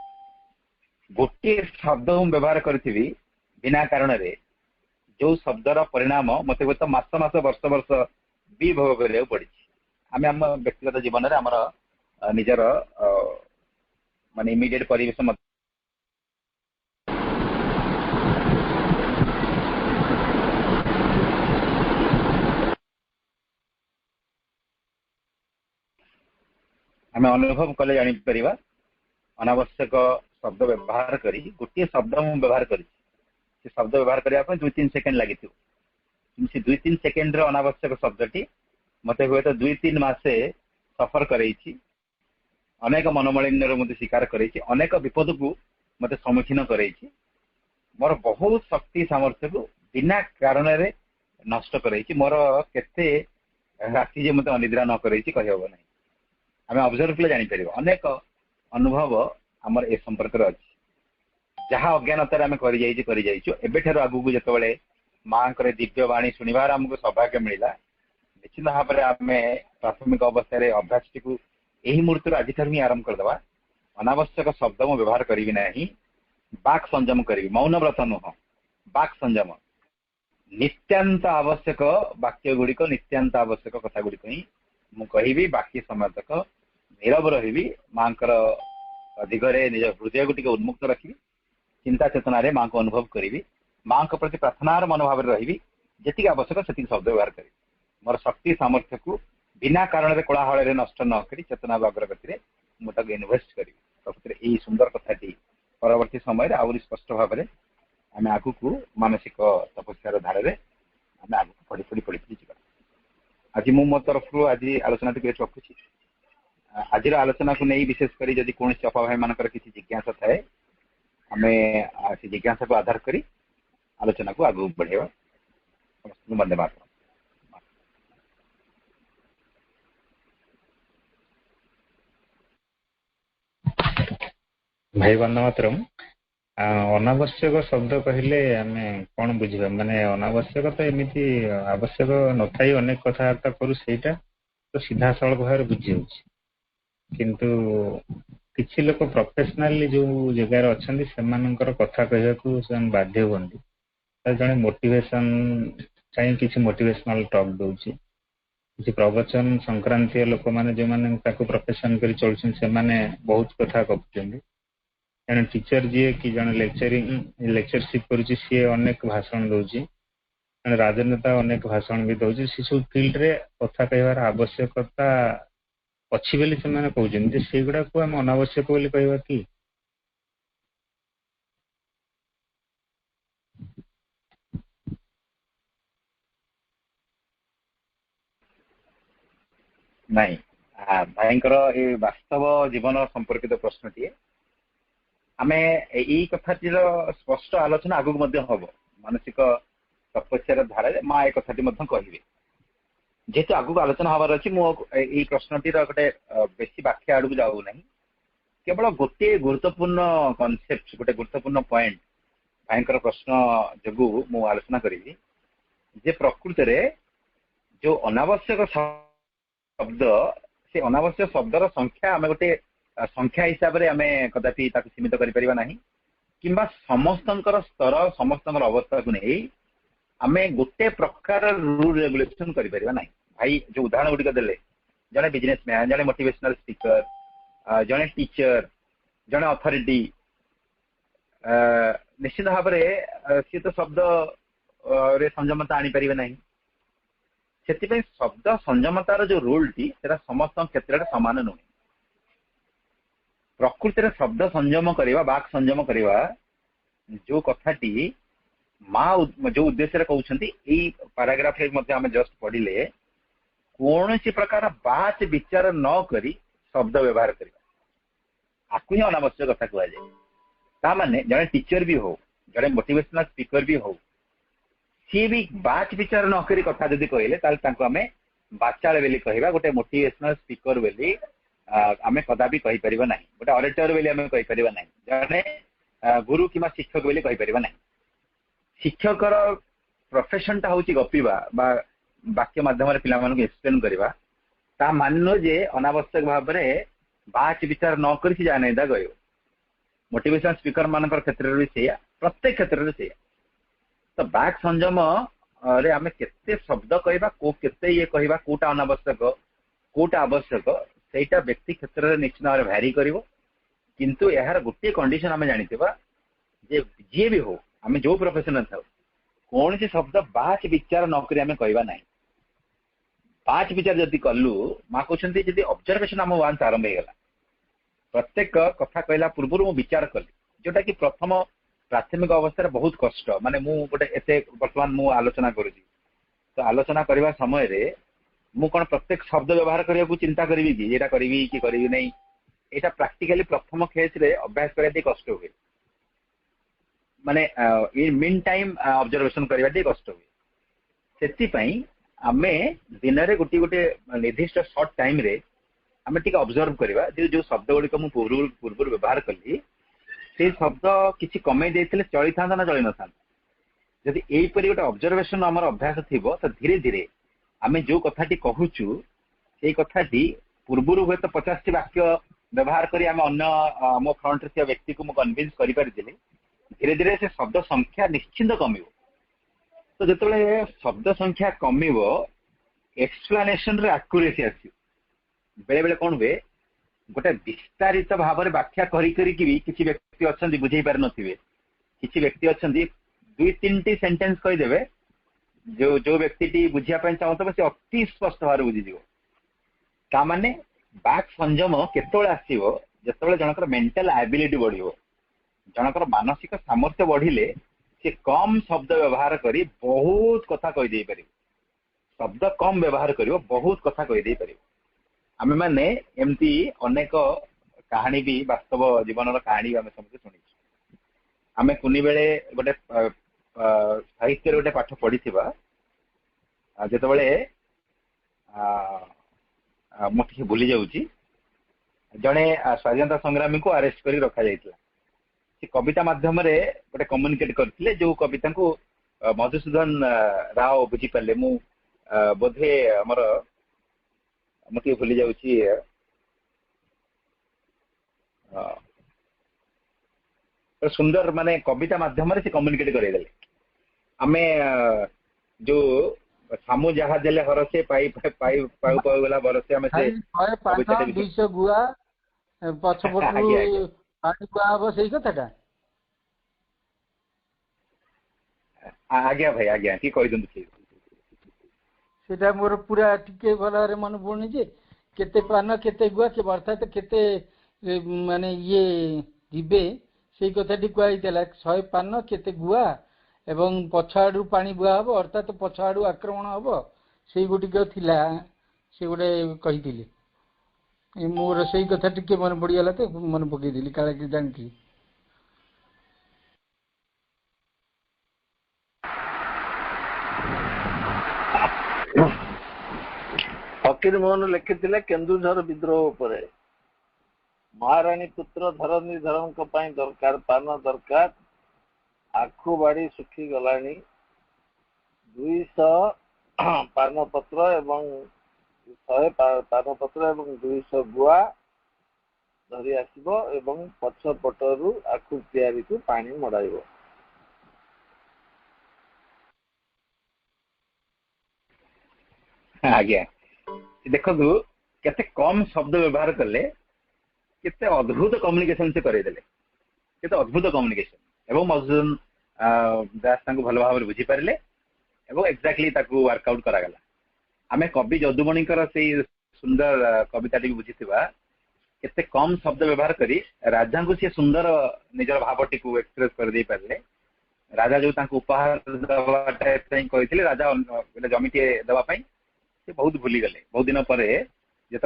गोटे शब्द व्यवहार करी बिना कारण रे जो शब्दर परिणाम मत हुए मास मास वर्ष वर्ष भी भोग करा पड़ी आम आम व्यक्तिगत जीवन में आमर निजर माने इमिडिएट परिवेश आम अनुभव कले जापर अनावश्यक शब्द व्यवहार करी गोटे शब्द व्यवहार कर शब्द व्यवहार करने 2-3 सेकेंड लगी से 2-3 सेकेंड अनावश्यक शब्दटी मत हुए तो 2-3 मासे सफर कर अनेक मनोमालिन्यर मत शिकार कर अनेक विपद को मत सम्मुखीन कर मोर बहुत शक्ति सामर्थ्य को बिना कारण नष्ट कर मोर केते राति जे मते अनिद्रा न करैछि कहि हबो नै आमे ऑब्जर्व कले जानि परिबो अनेक अनुभव हमर ए संपर्क रे अछि जहाँ अज्ञानतार आम कर एबे आगू जो माँ दिव्य वाणी शुणवार आमको सौभाग्य मिलला निश्चित भाव में आम प्राथमिक अवस्था अभ्यास टी यही मुहूर्त आज ही आरंभ करदे अनावश्यक शब्द मु व्यवहार करी ना बाक संयम करी मौन व्रत नुह बाक संयम नित्यांत आवश्यक वाक्य गुड़िक नित्यांत आवश्यक कथा गुड़िक ही मुझे बाकी समय तक नीरव रही माँ दिगरे निज हृदय को उन्मुक्त रखी चिंता चेतना रे माँ को अनुभव करी माँ को प्रति प्रार्थनार मनोभाव रही जी आवश्यक से शब्द व्यवहार करी मोर शक्ति सामर्थ्य को बिना कारण कोलाहल नष्ट न करी चेतना अग्रगति मुझे इनभेस्ट करी प्रकृति यही सुंदर कथाटी परवर्ती समय आहरी स्पष्ट भाव में आम आगु को मानसिक तपस्यार धारे आम आगु पढ़ी पढ़ी पढ़ी जा आज मु मो तरफ आज आलोचना टी रखुची आज आलोचना को नहीं विशेषकर जदि कौन अपा भाई मान किसी जिज्ञासा थाए आम से जिज्ञासा को आधार करी आलोचना को आगू बढ़ेवा वंदे मातरम। भाई वंदे मातरम। अनावश्यक शब्द कहले आम कौन बुझा माने अनावश्यक तो एमती आवश्यक नथाई अनेक कथबार्ता करू सेटा तो सीधा सड़क भाव बुझी किंतु किसी लोक प्रोफेशनाली जो जगार अच्छा से कथा कहूँ बाध्य हमें जड़े मोटिवेशन चाहिए किसी मोटिवेशनल टॉक दूसरी किसी प्रवचन संक्रांतीय लोक मैंने जो मैंने प्रोफेशन कर चलते बहुत कथा कहते जन टीचर जी कि जन लेक्चरशिप करुच्ची सी अनेक भाषण दौर राजनेता अनेक भाषण भी दौर सी सब फील्ड रे कथा कहवार आवश्यकता अच्छी बोली से कहते से गुड़ा को आम अनावश्यक बोली कहवा कि नहीं भाई ये वास्तव जीवन संपर्कित प्रश्न टी आम यही कथाटीर स्पष्ट आलोचना आगू हम मानसिक तपस्यार धारा माँ एक कथाटी कहे जेहेतु आगू आलोचना हबार अच्छी मुझे प्रश्नटीर गोटे बेसी व्याख्या आड़ को जाऊ ना केवल गोटे गुरुत्वपूर्ण कनसेप्ट गोटे गुरुत्वपूर्ण पॉइंट भाई प्रश्न जो मु आलोचना करी जे प्रकृत रे जो अनावश्यक शब्द से अनावश्यक शब्दर संख्या आम गोटे संख्या हिसाब से आम कदापि सीमित करना कि समस्त स्तर समस्त अवस्था को नहीं आम गोटे प्रकार रूल रेगुलेशन करना भाई जो उदाहरण गुड़िक देले जड़े बिजनेसमैन जड़े मोटिवेशनल स्पीकर जड़े टीचर जड़े अथॉरिटी निश्चित भाव में सी तो शब्द रे संयमता आनी पारे ना से शब्द संयमतार जो रूल टी समस्त क्षेत्र में सामान नुहे प्रकृति शब्द संयम करवा बाक संयम करवा जो कथाटी माँ जो उद्देश्य कहते पैराग्राफ आम जस्ट पढ़ले कौन सी प्रकार बाच विचार न करी शब्द व्यवहार करवा आपको ही अनावश्यक कथा कहुए ताने जड़े टीचर भी हो जड़े मोटिवेशनल स्पीकर भी हो सी भी बाच विचार न करी कथा जदि कहले आम बाचाल बोली कहवा गोटे मोटिवेशनल स्पीकर बोली आम कदापि कहीपर ना गोटे ऑरेटर बोली आम कहीपर ना जड़े गुरु कि शिक्षक बोली कहीपर ना शिक्षकर प्रोफेशन टा हूँ गपीवा वाक्य मध्यम पे एक्सप्लेन करवा ता मान जे अनावश्यक भाव में बाच विचार न कर जाने गयो मोटिवेशन स्पीकर मान क्षेत्र में से प्रत्येक क्षेत्र में से तो बाक संयम रे आम केते शब्द कहवा को केते ये कहवा कोटा अनावश्यक कोटा आवश्यक सेटा व्यक्ति क्षेत्र में निश्चित भाव भैरी कर किंतु यार गोटे कंडीशन आम जानीवा जे जी भी हो आम जो प्रोफेशन था कौन सी शब्द बाच विचार नक आम कहवा ना बाच विचार जदि कलु माँ कहते जब ऑब्जर्वेशन आम वान्स आरंभ होगा प्रत्येक कथा कहला पूर्व मु विचार कली जोटा कि प्रथम प्राथमिक अवस्था बहुत कष्ट माने मु गोटे एते वर्तमान मु आलोचना करुची तो आलोचना करने समय रे मु कौन प्रत्येक शब्द व्यवहार करने को चिंता करी कि ये करी कि करी नहीं यहाँ प्राक्टिकली प्रथम केस रे अभ्यास करने कष्ट हुए माने इन मीन टाइम ऑब्जर्वेशन करने कष्ट हुए से आमे दिन में गोटे गोटे निर्दिष्ट सर्ट टाइम रे आमे टिके ऑब्जर्व करबा जो शब्द गुड़िक मु पूर्व व्यवहार कली से शब्द किसी कमे देते चली था ना चली न था जदि यहीपरि गोटे ऑब्जर्वेशन आमर अभ्यास थिबो तो धीरे धीरे आमे जो कथाटी कहूचु से कथाटी पूर्वर हुए तो 50 वाक्य व्यवहार करी आमे अन्य मो फ्रंट रे व्यक्ति को मु कन्विंस करि परिदिले धीरे धीरे से शब्द संख्या निश्चिंत कमिवो तो जिते शब्द संख्या कमिवो एक्सप्लेनेशन रे एक्यूरेसी आसियो बेले बेले कौन हुए गोटे विस्तारित भाव में व्याख्या करी किसी व्यक्ति अच्छा बुझे पार नथिबे किसी व्यक्ति अच्छा 2-3 सेंटेंस कहीदेवे जो व्यक्ति बुझापी चाहूब से अति स्पष्ट भाव बुझीज ताने बाक संयम केतोले आसीबो जेतोले जनकर मेंटल एबिलिटी बढ़िबो जनकर मानसिक सामर्थ्य बढ़िले से कम शब्द व्यवहार करी बहुत कथा कहि देई पारि शब्द कम व्यवहार करिवो बहुत कथा कहि देई पारि आमे माने एमती अनेक कहानी भी वास्तव जीवन कहानी आम समझे शुणी आम कुनी बेले गोटे साहित्य गोटे पाठ पढ़ी जिते मुझे भूली जाऊँगी जड़े स्वाधीनता संग्रामी को अरेस्ट कर रखा जाइଥିଲା से कविता माध्यम गोटे कम्युनिकेट करते जो कविता को मधुसूदन राव बुझीपारे मु बोधे आमर मुझे भूली जाऊँगी सुंदर माने कविता माध्यम से कम्युनिकेट करदेले आमे जो सामू जहा देले हरसे पाई पाई पाऊ पाऊ वाला बरसे आमे से 200 गुआ पछपटु पानी गुआ हबो सेही कथाटा आज्ञा भाई आज्ञा की कहि दंतु सेटा मोर पूरा टिके भलरे मन पड़नी जे केते पान केते गुआ के अर्थात केते माने ये दिबे से कथाटी कहला 100 पान केते गुआ एवं पछाड़ू पानी बुआ हम अर्थात पछाड़ू आक्रमण हम से गुटिक थिला से गोटे कही मोर से कथा टिके मन पड़गला तो मन पकईदेली काले कि जानती फकीर मोहन लिखिथिले केन्दुझर विद्रोह पर महाराणी पुत्र धरणी धरन दरकार पान दरकार आखु बाड़ी सुखी गलानी 200 पान पत्र एवं 100 पान पत्र एवं 200 गुआ धरी आसिबो एवं पछ पटरु आखु तैयारी को पानी मडाइबो आज्ञा देखो केते कम शब्द व्यवहार कले केते अद्भुत कम्युनिकेशन से करेदेले केते अद्भुत कम्युनिकेशन एवं मधुसूदन दास तांको भल भाव बुझी पारे एवं एक्जाक्टली ताकू वर्कआउट करागला आमे कवि जदुमणिकर से सुंदर कविता टी बुझीथिबा केते कम शब्द व्यवहार करी राजा को सी सुंदर निजर भावटी को एक्सप्रेस कर दे पारे राजा जो तांको उपहार दबाटा कहिथिले राजा जमीटे दबा पई से बहुत भूली गले बहुत दिन पर जो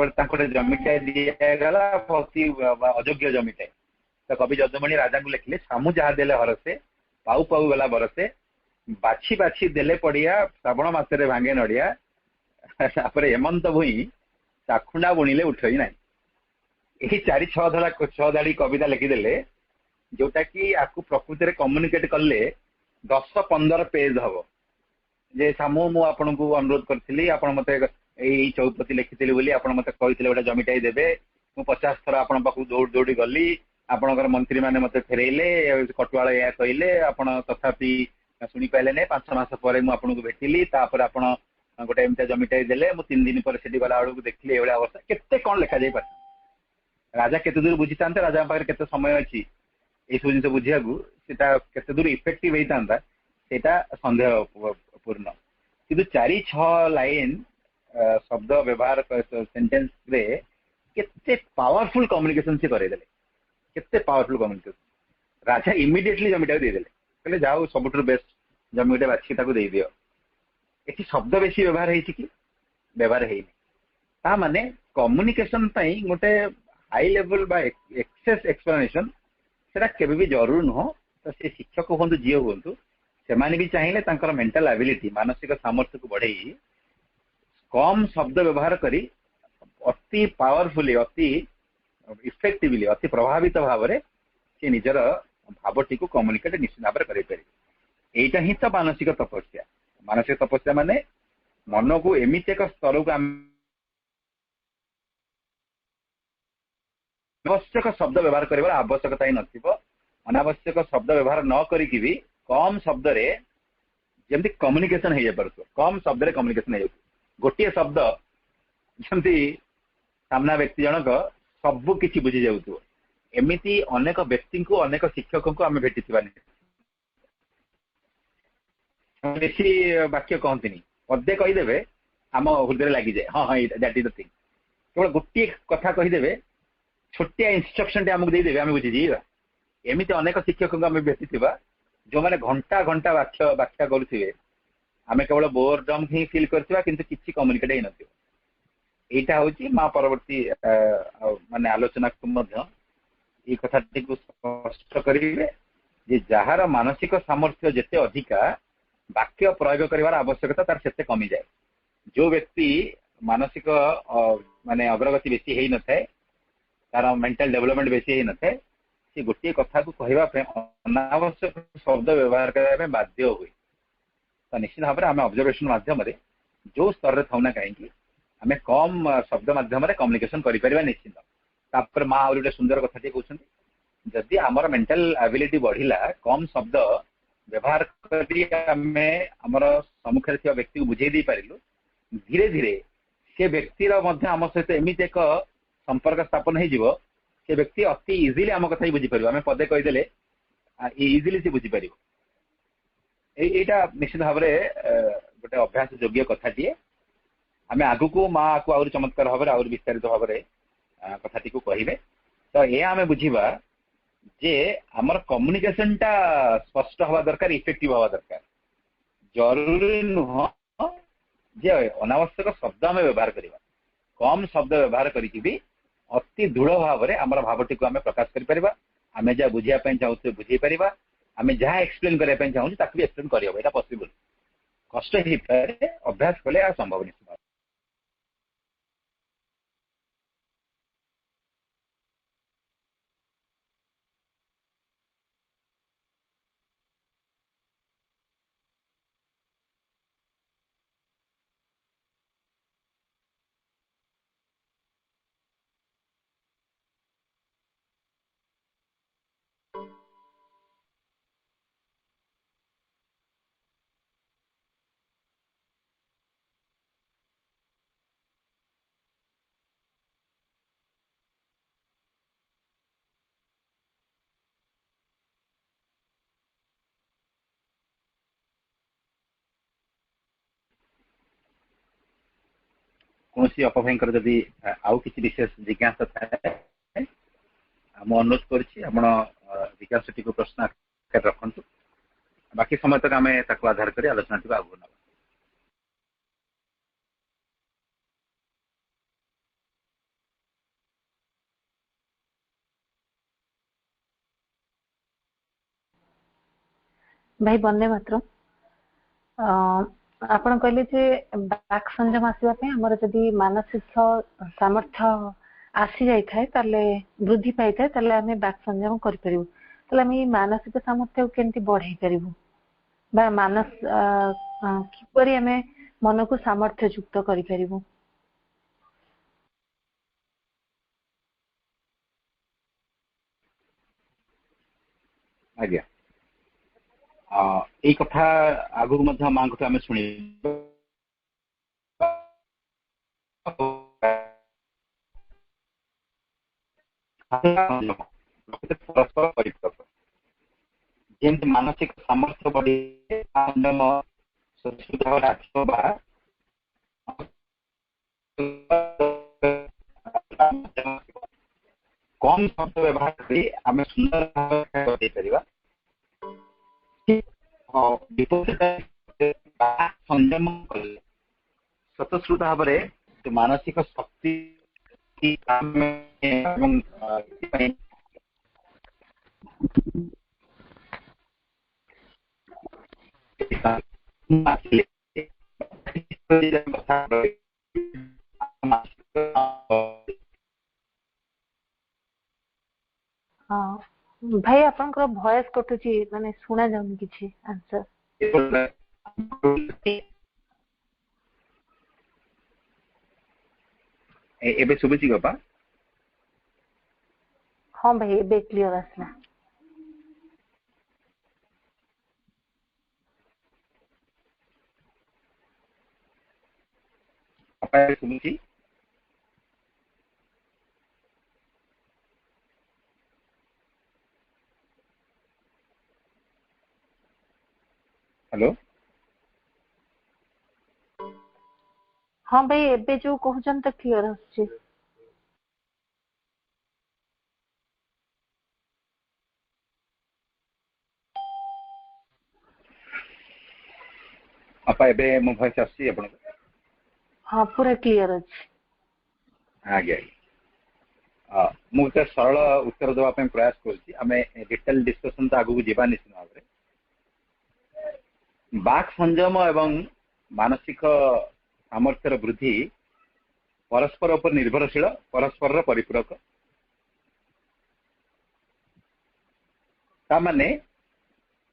जमीटा दिगला अयोग्य जमीटे तो कवि जदुमणि राजा को लिखिले सामू जहा देले हरसे पाऊ पाऊ गला बरसे बाछी बाछी देले पड़िया श्रावण मासरे भांगे नड़िया हेमंत भूई चाखुंडा बुणिले उठई ना यही 4-6 धाड़ी कविता लिखिदेले जोटा कि आपको प्रकृति कम्युनिकेट कले 10-15 पेज हम जे सामू मु आपन को अनुरोध करथिली आपन मते एई चौपति लिखिथिली बोली आपन मते कहिथिले ओटा जमीटाई देबे मु 50 थर आपन पाखु दौड़ दौड़ी गली आपनकर मंत्री माने मते फेरेइले कटवाळ या कहिले आपन तथापि सुनी पाइले नै 5 मास परे मु आपन को भेटिली तापर आपन गोटे एमते जमीटाई देले मु 3 दिन पर सेठी गला आडू देखली एवला अवस्था केते कोन लिखा जाई पार राजा केते दूर बुझितांते राजा पाखरे केते समय अछि ए सब जिंस बुझिया को सेटा केते दूर इफेक्टिव हेइतांता सेटा संदेह पूर्ण किंतु 4-6 लाइन शब्द व्यवहार सेंटेंस रे केते पावरफुल कम्युनिकेशन से करे देले केते पावरफुल कम्युनिकेशन राजा इमिडिएटली जमीटा दे देले कहले जाओ सबुठर बेस्ट जमीटे बाछी ताको दे दियो एठी शब्द बेसी व्यवहार हेछि कि व्यवहार हेइ ता माने कम्युनिकेशन पई गोटे हाई लेवल बा एक्सेस एक्सप्लेनेशन सेटा केबे भी जरूर न तो से शिक्षक होंतु जीव होंतु से भी चाहिए मेंटल एबिलिटी मानसिक सामर्थ्य को बढ़े कम शब्द व्यवहार करी अति पावरफुली अति इफेक्टिवली अति प्रभावित भाव में से निजर भावटी को कम्युनिकेट निश्चित भाव में करें। एटा ही तो मानसिक तपस्या। मानसिक तपस्या माने मन को एमती एक स्तर को आवश्यक शब्द व्यवहार कर आवश्यकता ही नथिबो। अनावश्यक शब्द व्यवहार न करिकि भी कम शब्द रे जमती कम्युनिकेशन हो जाए। कम शब्द रे कम्युनिकेशन हो जाए। गोटे शब्द जमती सामना व्यक्ति जनक सबु किछि बुझी जाउथो। एमिति अनेक व्यक्ति को अनेक शिक्षक को आम भेटी बेसी वाक्य कहती पदे कहीदेवे आम हृदय लगी जाए। हाँ हाँ दैट इज द थिंग। केवल गोटे कथा कहीदेवे छोटिया इंस्ट्रक्शन टे आमको देदेवे आम बुझी जाइबा। एमिति अनेक शिक्षक को आम भेटी जो मैंने घंटा घंटा व्याख्या करुवे आम केवल बोरडम ही फिल करथिबा किंतु किछि कम्युनिकेट ही नथिबो। एटा होची मा परवर्ती माने आलोचना को मध्य ए कथाटी को स्पष्ट करिवे जे जहार मानसिक सामर्थ्य जेते अधिका वाक्य प्रयोग करिवार आवश्यकता तार सेते कमी जाए। जो व्यक्ति मानसिक माने अग्रगति बेसी हेई न थाए तार मेंटल डेवलपमेंट बेसी हेई न थाए से गोटे कथा को कहवा पे अनावश्यक शब्द व्यवहार करबा पे बाध्य होई। तो निश्चित भाव में आम ऑब्जर्वेशन माध्यम रे जो स्तर रे थाउना कहीं आम कम शब्द माध्यम कम्युनिकेशन करिपरिबा निश्चित। तापर माँ आउर गोटे सुंदर कथाटी कहउछन्ती जदि आमर मेंटल एबिलिटी बढ़िला कम शब्द व्यवहार करी आमे हमर सम्मुखरे थिबा व्यक्ति को बुझेई दे पारिलु धीरे धीरे से व्यक्तिर मध्य आम सहित एमिति एक संपर्क स्थापन हो जिवो से व्यक्ति अति इजिली आम कथा ही बुझी पारिबो। आमे पदे कहिदेले इजिली से बुझी पारिबो। एटा निश्चित भाव में गोटे अभ्यास योग्य कथाटीए। आमे आगु को माँ को आउर चमत्कार भाव आउर विस्तारित भाव में कथाटी को कहिबे। तो ये आमे बुझीबा जे हमर कम्युनिकेशन टा स्पष्ट हवा दरकार इफेक्टिव हवा दरकार। जरूरी नुह जे अनावश्यक शब्द आम व्यवहार करवा। कम शब्द व्यवहार करिकि भी अति दृढ़ भाव में आम भावटी को आम प्रकाश करिपरिबा। आमे जा बुझिया पई चाहू बुझी परिबा। आमे जहाँ एक्सप्लेन करबा पई चाहू ताकि एक्सप्लेन करियो। एटा पॉसिबल कष्ट ही पारे अभ्यास कले आ संभव नहीं। कौन सी अपभाई जदि आउ किसी विशेष जिज्ञासा थाए मु अनुरोध करिछि को प्रश्न आकार रखु। बाकी समय तक आम आधार कर आलोचना टी आगे ना। भाई बंदे मात्र आपण कहले जे बाक संयम आसीबा पे हमर जदि मानसिक सामर्थ्य आसी जाय थाए ताले वृद्धि पाई थाए ताले हमें बाक संयम करि परिबो। ताले हम मानसिक सामर्थ्य केनती बढ़ाई परिबो बा मानस किपरि हमें मन को सामर्थ्य युक्त करि परिबो। आज्ञा এই কথা আগুক মধ্যে মাঙ্কু আমি শুনি परस्पर परिपूरक जेमती मानसिक सामर्थ्य बढ़े कम शब्द व्यवहार करी आम सुंदर भाव संयम कले स्वतःस्फूर्त भाव में मानसिक शक्ति ଭାଇ ଆପଣଙ୍କର ଭଏସ କଟୁଛି, ମାନେ ଶୁଣା ଯାଉନି କିଛି ଆନ୍ସର। ଏବେ ଶୁଭୁଛି ବାପା? ହଁ ଭାଇ ଏବେ କ୍ଲିୟର ଆସିଲା। ଶୁଭୁଛି? ହ୍ୟାଲୋ। ହଁ ଭାଇ ଏବେ ଯୋଉ କହୁଛନ୍ତି ତ କ୍ଲିୟର ଆସୁଛି। ବାପା ଏବେ ମୋ ଭଏସ ଆସୁଛି ଆପଣଙ୍କୁ? ହଁ ପୁରା କ୍ଲିୟର ଅଛି। ଆଜ୍ଞା। ମୁଁ ଗୋଟେ ସରଳ ଉତ୍ତର ଦେବା ପାଇଁ ପ୍ରୟାସ କରୁଛି। ଆମେ ଡିଟେଲ ଡିସ୍କସନ ତ ଆଗକୁ ଯିବା ନିଶ୍ଚିତ ଭାବରେ। ବାକ୍ ସଂଯମ ଏବଂ ମାନସିକ ସାମର୍ଥ୍ୟର ବୃଦ୍ଧି ପରସ୍ପର ଉପରେ ନିର୍ଭରଶୀଳ, ପରସ୍ପରର ପରିପୂରକ। ତାମାନେ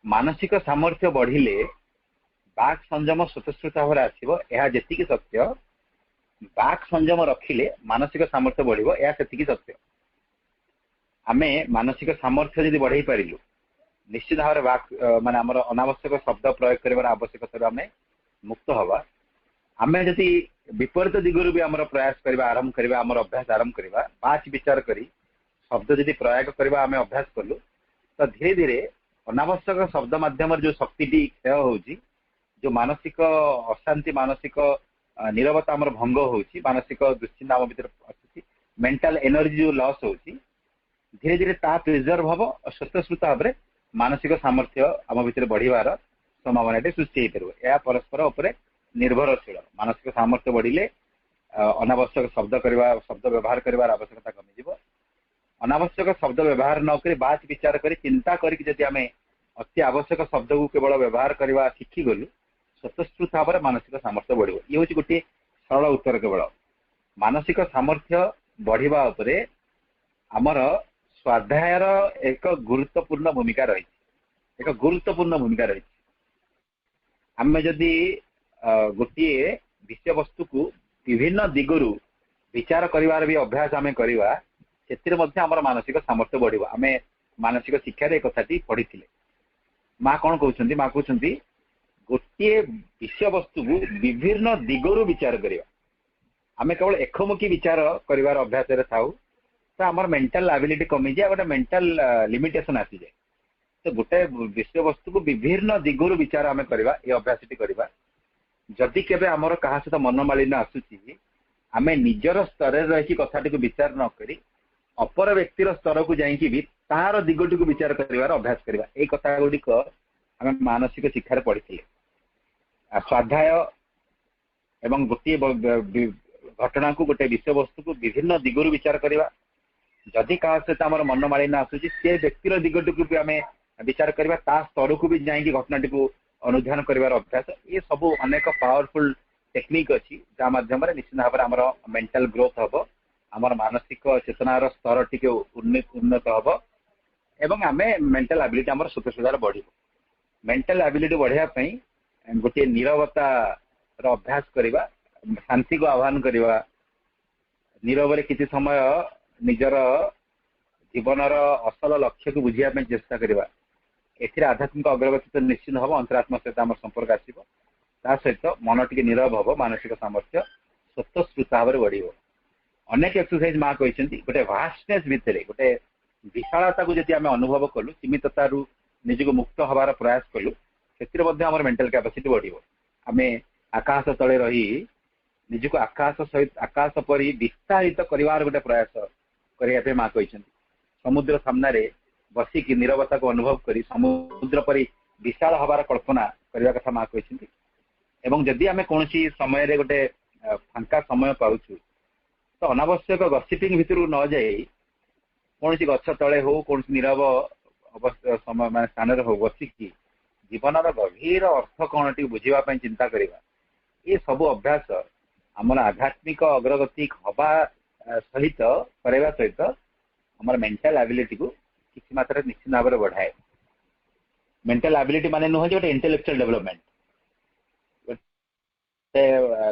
ମାନସିକ ସାମର୍ଥ୍ୟ ବଢିଲେ ବାକ୍ ସଂଯମ ସ୍ୱତଃସ୍ଫୂର୍ତ୍ତ ଭାବରେ ଆସିବ, ଏହା ଯେତିକି ସତ୍ୟ। ବାକ୍ ସଂଯମ ରଖିଲେ ମାନସିକ ସାମର୍ଥ୍ୟ ବଢିବ, ଏହା ସେତିକି ସତ୍ୟ। ଆମେ ମାନସିକ ସାମର୍ଥ୍ୟ ଯଦି ବଢେଇ ପାରିଲୁ, ନିଶ୍ଚିତ ଭାବରେ ମାନେ ଆମର ଅନାବଶ୍ୟକ ଶବ୍ଦ ପ୍ରୟୋଗ କରିବାର ଆବଶ୍ୟକତାରୁ ଆମେ ମୁକ୍ତ ହବା। ଆମେ ଯଦି ବିପରୀତ ଦିଗରୁ ବି ଆମର ପ୍ରୟାସ କରିବା, ଆରମ୍ଭ କରିବା, ଆମର ଅଭ୍ୟାସ ଆରମ୍ଭ କରିବା, ବାଚ୍ ବିଚାର କରି ଶବ୍ଦ ଯଦି ପ୍ରୟୋଗ କରିବା ଆମେ ଅଭ୍ୟାସ କଲୁ, ତ ଧୀରେ ଧୀରେ ଅନାବଶ୍ୟକ ଶବ୍ଦ ମାଧ୍ୟମରେ ଯୋଉ ଶକ୍ତିଟି କ୍ଷୟ ହଉଛି, ଯୋଉ ମାନସିକ ଅଶାନ୍ତି, ମାନସିକ ନିରବତା ଆମର ଭଙ୍ଗ ହଉଛି, ମାନସିକ ଦୁଶ୍ଚିନ୍ତା ଆମ ଭିତରେ ଆସୁଛି, ମେଣ୍ଟାଲ ଏନର୍ଜି ଯୋଉ ଲସ୍ ହଉଛି, ଧୀରେ ଧୀରେ ତାହା ପ୍ରିଜର୍ଭ ହବ। ସ୍ୱତଃସ୍ଫୂର୍ତ୍ତ ଭାବରେ ମାନସିକ ସାମର୍ଥ୍ୟ ଆମ ଭିତରେ ବଢିବାର ସମ୍ଭାବନାଟି ସୃଷ୍ଟି ହେଇପାରିବ। ଏହା ପରସ୍ପର ଉପରେ ନିର୍ଭରଶୀଳ। ମାନସିକ ସାମର୍ଥ୍ୟ ବଢିଲେ ଅନାବଶ୍ୟକ ଶବ୍ଦ ବ୍ୟବହାର କରିବାର ଆବଶ୍ୟକତା କମିଯିବ। ଅନାବଶ୍ୟକ ଶବ୍ଦ ବ୍ୟବହାର ନ କରି ବାଚ୍ ବିଚାର କରି ଚିନ୍ତା କରିକି ଯଦି ଆମେ ଅତି ଆବଶ୍ୟକ ଶବ୍ଦକୁ କେବଳ ବ୍ୟବହାର କରିବା ଶିଖିଗଲୁ, ସ୍ୱତଃସ୍ଫୂର୍ତ୍ତ ଭାବରେ ମାନସିକ ସାମର୍ଥ୍ୟ ବଢିବ। ଇଏ ହଉଛି ଗୋଟିଏ ସରଳ ଉତ୍ତର। କେବଳ ମାନସିକ ସାମର୍ଥ୍ୟ ବଢିବା ଉପରେ ଆମର ସ୍ୱାଧ୍ୟାୟର ଏକ ଗୁରୁତ୍ୱପୂର୍ଣ୍ଣ ଭୂମିକା ରହିଛି। ଆମେ ଯଦି ଗୋଟିଏ ବିଷୟବସ୍ତୁକୁ ବିଭିନ୍ନ ଦିଗରୁ ବିଚାର କରିବାର ବି ଅଭ୍ୟାସ ଆମେ କରିବା, ସେଥିରେ ମଧ୍ୟ ଆମର ମାନସିକ ସାମର୍ଥ୍ୟ ବଢିବ। ଆମେ ମାନସିକ ଶିକ୍ଷାରେ ଏ କଥାଟି ପଢିଥିଲେ। ମା କଣ କହୁଛନ୍ତି? ମା କହୁଛନ୍ତି ଗୋଟିଏ ବିଷୟବସ୍ତୁକୁ ବିଭିନ୍ନ ଦିଗରୁ ବିଚାର କରିବା। ଆମେ କେବଳ ଏକମୁଖୀ ବିଚାର କରିବାର ଅଭ୍ୟାସରେ ଥାଉ, ତ ଆମର ମେଣ୍ଟାଲ ଆବିଲିଟି କମିଯାଏ, ଗୋଟେ ମେଣ୍ଟାଲ ଲିମିଟେସନ ଆସିଯାଏ। ତ ଗୋଟେ ବିଷୟବସ୍ତୁକୁ ବିଭିନ୍ନ ଦିଗରୁ ବିଚାର ଆମେ କରିବା, ଏ ଅଭ୍ୟାସଟି କରିବା। ଯଦି କେବେ ଆମର କାହା ସହିତ ମନମାଳିନ୍ୟ ଆସୁଛି, ଆମେ ନିଜର ସ୍ତରରେ ରହିକି କଥାଟିକୁ ବିଚାର ନ କରି ଅପର ବ୍ୟକ୍ତିର ସ୍ତରକୁ ଯାଇକି ବି ତାହାର ଦିଗଟିକୁ ବିଚାର କରିବାର ଅଭ୍ୟାସ କରିବା। ଏଇ କଥା ଗୁଡିକ ଆମେ ମାନସିକ ଶିକ୍ଷାରେ ପଢିଥିଲେ। ସ୍ୱାଧ୍ୟାୟ ଏବଂ ଗୋଟିଏ ଘଟଣାକୁ, ଗୋଟେ ବିଷୟବସ୍ତୁକୁ ବିଭିନ୍ନ ଦିଗରୁ ବିଚାର କରିବା। ଯଦି କାହା ସହିତ ଆମର ମନମାଳିନ୍ୟ ଆସୁଛି, ସେ ବ୍ୟକ୍ତିର ଦିଗଟିକୁ ବି ଆମେ ବିଚାର କରିବା, ତା ସ୍ତରକୁ ବି ଯାଇକି ଘଟଣାଟିକୁ ଅନୁଧ୍ୟାନ କରିବାର ଅଭ୍ୟାସ। ଏ ସବୁ ଅନେକ ପାୱାରଫୁଲ ଟେକ୍ନିକ ଅଛି, ଯାହା ମାଧ୍ୟମରେ ନିଶ୍ଚିତ ଭାବରେ ଆମର ମେଣ୍ଟାଲ ଗ୍ରୋଥ ହବ, ଆମର ମାନସିକ ଚେତନାର ସ୍ତର ଟିକେ ଉନ୍ନତ ହବ ଏବଂ ଆମେ ମେଣ୍ଟାଲ ଆବିଲିଟି ଆମର ସ୍ୱତଃସ୍ଫୂର୍ତ୍ତ ବଢିବ। ମେଣ୍ଟାଲ ଆବିଲିଟି ବଢିବା ପାଇଁ ଗୋଟିଏ ନିରବତାର ଅଭ୍ୟାସ କରିବା, ଶାନ୍ତିକୁ ଆହ୍ୱାନ କରିବା, ନିରବରେ କିଛି ସମୟ ନିଜର ଜୀବନର ଅସଲ ଲକ୍ଷ୍ୟକୁ ବୁଝିବା ପାଇଁ ଚେଷ୍ଟା କରିବା। ଏଥିରେ ଆଧ୍ୟାତ୍ମିକ ଅଗ୍ରଗତି ତ ନିଶ୍ଚିତ ହବ, ଅନ୍ତରାତ୍ମା ସହିତ ଆମର ସମ୍ପର୍କ ଆସିବ, ତା ସହିତ ମନ ଟିକେ ନିରବ ହବ, ମାନସିକ ସାମର୍ଥ୍ୟ ସ୍ୱତଃସ୍ଫୂର୍ତ୍ତ ଭାବରେ ବଢିବ। ଅନେକ ଏକ୍ସରସାଇଜ ମା କହିଛନ୍ତି, ଗୋଟେ ଭାଷ୍ଟନେସ୍ ଭିତରେ ଗୋଟେ ବିଶାଳତାକୁ ଯଦି ଆମେ ଅନୁଭବ କଲୁ, ସୀମିତତାରୁ ନିଜକୁ ମୁକ୍ତ ହବାର ପ୍ରୟାସ କଲୁ, ସେଥିରେ ମଧ୍ୟ ଆମର ମେଣ୍ଟାଲ କ୍ୟାପାସିଟି ବଢିବ। ଆମେ ଆକାଶ ତଳେ ରହି ନିଜକୁ ଆକାଶ ପରି ବିସ୍ତାରିତ କରିବାର ଗୋଟେ ପ୍ରୟାସ କରିବା ପାଇଁ ମା କହିଛନ୍ତି। ସମୁଦ୍ର ସାମ୍ନାରେ ବସିକି ନିରବତାକୁ ଅନୁଭବ କରି ସମୁଦ୍ର ପରି ବିଶାଳ ହବାର କଳ୍ପନା କରିବା କଥା ମା କହିଛନ୍ତି। ଏବଂ ଯଦି ଆମେ କୌଣସି ସମୟରେ ଗୋଟେ ଫାଙ୍କା ସମୟ ପାଉଛୁ, ତ ଅନାବଶ୍ୟକ ଗସିପିଂ ଭିତରୁ ନ ଯାଇ କୌଣସି ଗଛ ତଳେ ହଉ, କୌଣସି ନିରବ ସ୍ଥାନରେ ହଉ, ବସିକି ଜୀବନର ଗଭୀର ଅର୍ଥ କଣ ଟିକେ ବୁଝିବା ପାଇଁ ଚିନ୍ତା କରିବା। ଏ ସବୁ ଅଭ୍ୟାସ ଆମର ଆଧ୍ୟାତ୍ମିକ ଅଗ୍ରଗତି ହବା ସହିତ, କରାଇବା ସହିତ ଆମର ମେଣ୍ଟାଲ ଆବିଲିଟିକୁ किसी मात्रा निश्चित भाव में बढ़ाए। मेंटल एबिलिटी माने नुह जो इंटेलेक्चुअल डेवलपमेंट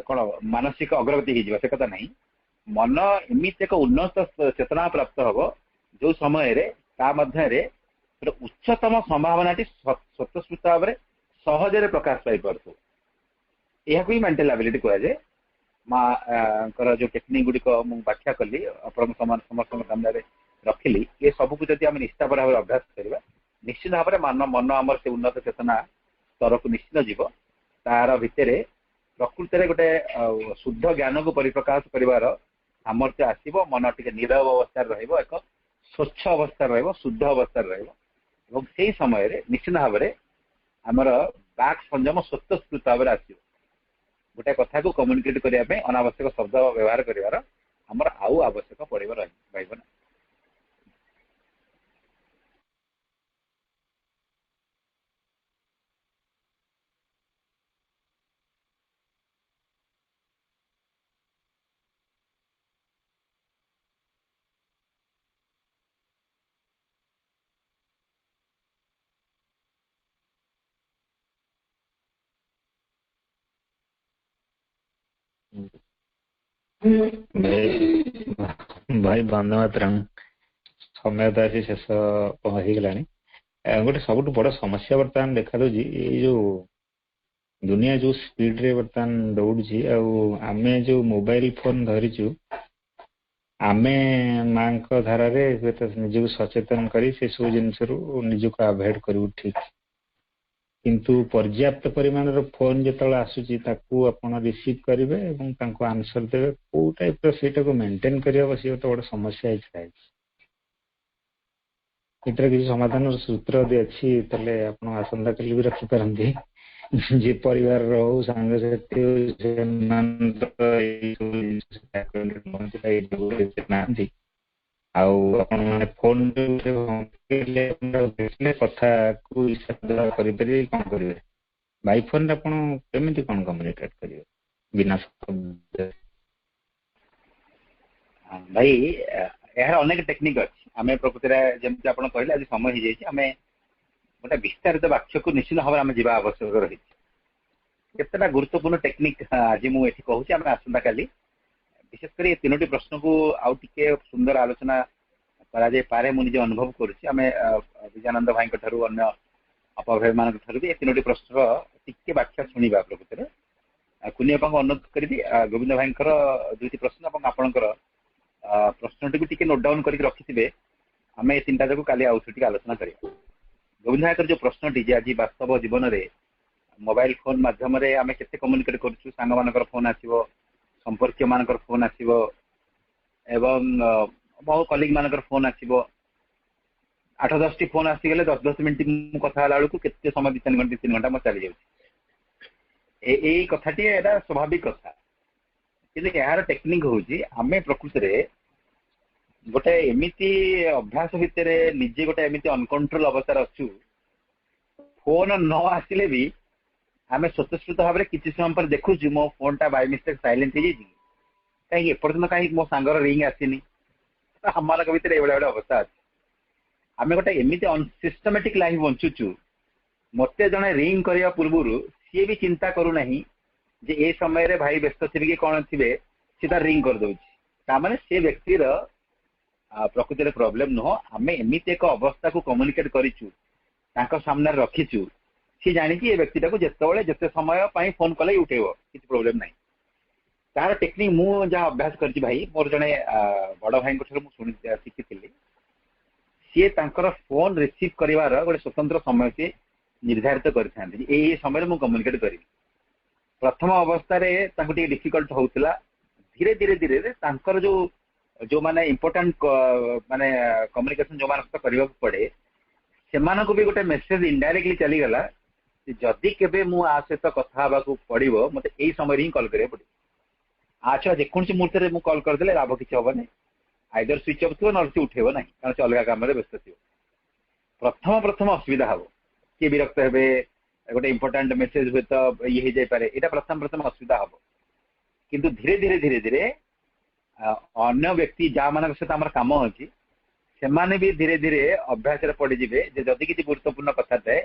कौन मानसिक अग्रगति हो कथा नहीं। मन एमती एक उन्नत चेतना प्राप्त हम जो समय मध्य उच्चतम संभावना स्वतस्फूर्त भाव में सहजरे प्रकाश पाई पार्थु। यह मेंटल एबिलिटी कहुए। माँ जो टेक्निक गुड़िक व्याख्या कली समस्त सामने रखिली ये सबको जब आम निष्ठापर भाव अभ्यास करवा निश्चित भाव में मन आमर से उन्नत चेतना स्तर को निश्चित जीव। तार भितर प्रकृति में गोटे शुद्ध ज्ञान को परिप्रकाश कर सामर्थ्य आसव। मन टे नीरव अवस्था एक स्वच्छ अवस्था शुद्ध अवस्था से समय निश्चित भाव में आमर बाक संयम स्वतस्फूर्त भाव में आस गोटे कथा को कम्युनिकेट करने अनावश्यक शब्द व्यवहार कर आउ आवश्यक पड़े रही। भाई बंदे मातरम समय तो आज शेष होगला। गोटे सब बड़ समस्या बर्तमान देखा दूसरी ये जो दुनिया जो स्पीड रे बर्तमान दौड़ी आमे जो मोबाइल फोन धरीचु आमे माँ धारा निजक सचेतन कर सब जिन निजक अवॉइड करूँ ठीक। किंतु पर्याप्त परिमाण फोन जो आसूची आपड़ रिसीव करेंगे आंसर देवे कौ टाइप रहा को मेंटेन करने सी तो गोटे समस्या है। किसी समाधान सूत्र यदि अच्छी तेल आप आसंता कल भी रखिपारती जे परिवार हो सांगसाथी ना फोन कथा को करें कौन करेंगे बाई फोन केमी कौन कम्युनिकेट करेंगे बिना शब्द। भाई यार अनेक टेक्निक अच्छी आम प्रकृति में जमी आप कहले आज समय हो जाए आम गोटे विस्तारित वाक्य को निश्चित भाव में जावा आवश्यक रही। केतटा गुरुत्वपूर्ण टेक्निक आज मुझे कहूँ आम आसंता काली विशेषकर ये तीनोटी प्रश्न को आउ टिके सुंदर आलोचना पारे मुझे अनुभव करुँच। विजयानंद भाई अन्य अपभय मान भी ये तीनोटी प्रश्न टिके व्याख्या शुणा प्रकृति में कुनिया अनुरोध करी गोविंद भाई दुईटी प्रश्न और आपणकर प्रश्न टी टिके नोट डाउन करके रखिथे आम ये तीन जाक काली आउ टे आलोचना करिया। गोविंद भाई जो प्रश्न टी आज वास्तव जीवन में मोबाइल फोन मध्यम आम के कम्युनिकेट करुँ सांग मान फोन आसो संपर्क मान फोन आसो एवं मो कलिग मान फोन आसो 8-10 टी फोन आसीगले 10-10 मिनट कथा बेलू के समय 2-3 घंटा मैं चली जाऊँ कथाटी एटा स्वाभाविक कथा कि यार टेक्निक हूँ आम प्रकृति में गोटे एमती अभ्यास भितर निजे गोटे एमती अनकंट्रोल अवस्था अच्छु फोन न आसिले भी आम स्वतस्फूर्त भाव में किसी समय पर देखु मो फोन टा बाय मिस्टेक साइलेंट हो जाए कहीं एपर्तन कहीं मो सांगर रिंग आसनी आम मान भर ये अवस्था अच्छे। आम गोटे एमती अनसिस्टमेटिक लाइफ बंचुचु मत जड़े रिंग करने पूर्व सी भी चिंता करूना जे ए समय भाई व्यस्त थे कि कौन थे सी तार रिंग कर दे से व्यक्तिर प्रकृति में प्रोब्लेम नुह। आम एमती एक अवस्था को कम्युनिकेट करूँ सामने रखीचु सी जानी ये व्यक्तिटा को जिते जिते समय फोन कले उठेब किसी प्रोब्लेम ना। तार टेक्निक मु जहाँ अभ्यास कर भाई मोर जड़े बड़ भाई शुणी शिखी सी फोन रिसीव कर गोटे स्वतंत्र समय से निर्धारित कर समय मुझे कम्युनिकेट करी। प्रथम अवस्था डिफिकल्ट होता धीरे धीरे धीरे जो जो माने इम्पोर्टाट माने कम्युनिकेशन जो मान करने पड़े से भी गोटे मेसेज इनडायरेक्टली चलीगला जदि केबे मु आ सहित कथा को पड़ो मत यही समय ही कल करा पड़े अच्छा जेकोसी मुहूर्त में कल करदे लाभ किसी हेनी आइदर स्विच अफ थो ना उठेब ना कारण से अलग कम व्यस्त थी। प्रथम प्रथम असुविधा हम किए विरक्त हे गोटे इम्पोर्टाट मेसेज हुए तो ये हो जाए यहाँ प्रथम प्रथम असुविधा हम किंतु धीरे धीरे धीरे धीरे अन्य व्यक्ति जहाँ मान सहित आम कम अच्छी ସେମାନେ ବି ଧୀରେ ଧୀରେ ଅଭ୍ୟାସରେ ପଡିଯିବେ ଯେ ଯଦି କିଛି ଗୁରୁତ୍ୱପୂର୍ଣ୍ଣ କଥା ଥାଏ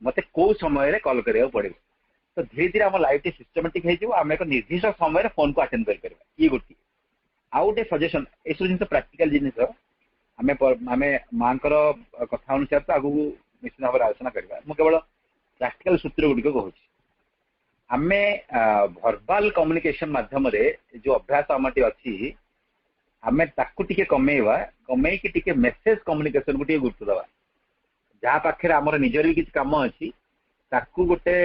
ମତେ କୋଉ ସମୟରେ କଲ୍ କରିବାକୁ ପଡିବ। ତ ଧୀରେ ଧୀରେ ଆମ ଲାଇଫ ଟି ସିଷ୍ଟମେଟିକ ହେଇଯିବ, ଆମେ ଏକ ନିର୍ଦ୍ଦିଷ୍ଟ ସମୟରେ ଫୋନକୁ ଆଟେଣ୍ଡ କରିପାରିବା। ଇଏ ଗୋଟିଏ। ଆଉ ଗୋଟେ ସଜେସନ, ଏସବୁ ଜିନିଷ ପ୍ରାକ୍ଟିକାଲ ଜିନିଷ ଆମେ ମାଙ୍କର କଥା ଅନୁସାରେ ତ ଆଗକୁ ନିଶ୍ଚିତ ଭାବରେ ଆଲୋଚନା କରିବା। ମୁଁ କେବଳ ପ୍ରାକ୍ଟିକାଲ ସୂତ୍ର ଗୁଡିକ କହୁଛି। ଆମେ ଭର୍ବାଲ କମ୍ୟୁନିକେସନ ମାଧ୍ୟମରେ ଯୋଉ ଅଭ୍ୟାସ ଆମଟି ଅଛି ଆମେ ତାକୁ ଟିକେ କମେଇକି ଟିକେ ମେସେଜ କମ୍ୟୁନିକେସନ କୁ ଟିକେ ଗୁରୁତ୍ୱ ଦେବା। ଯାହା ପାଖରେ ଆମର ନିଜର ବି କିଛି କାମ ଅଛି ତାକୁ ଗୋଟେ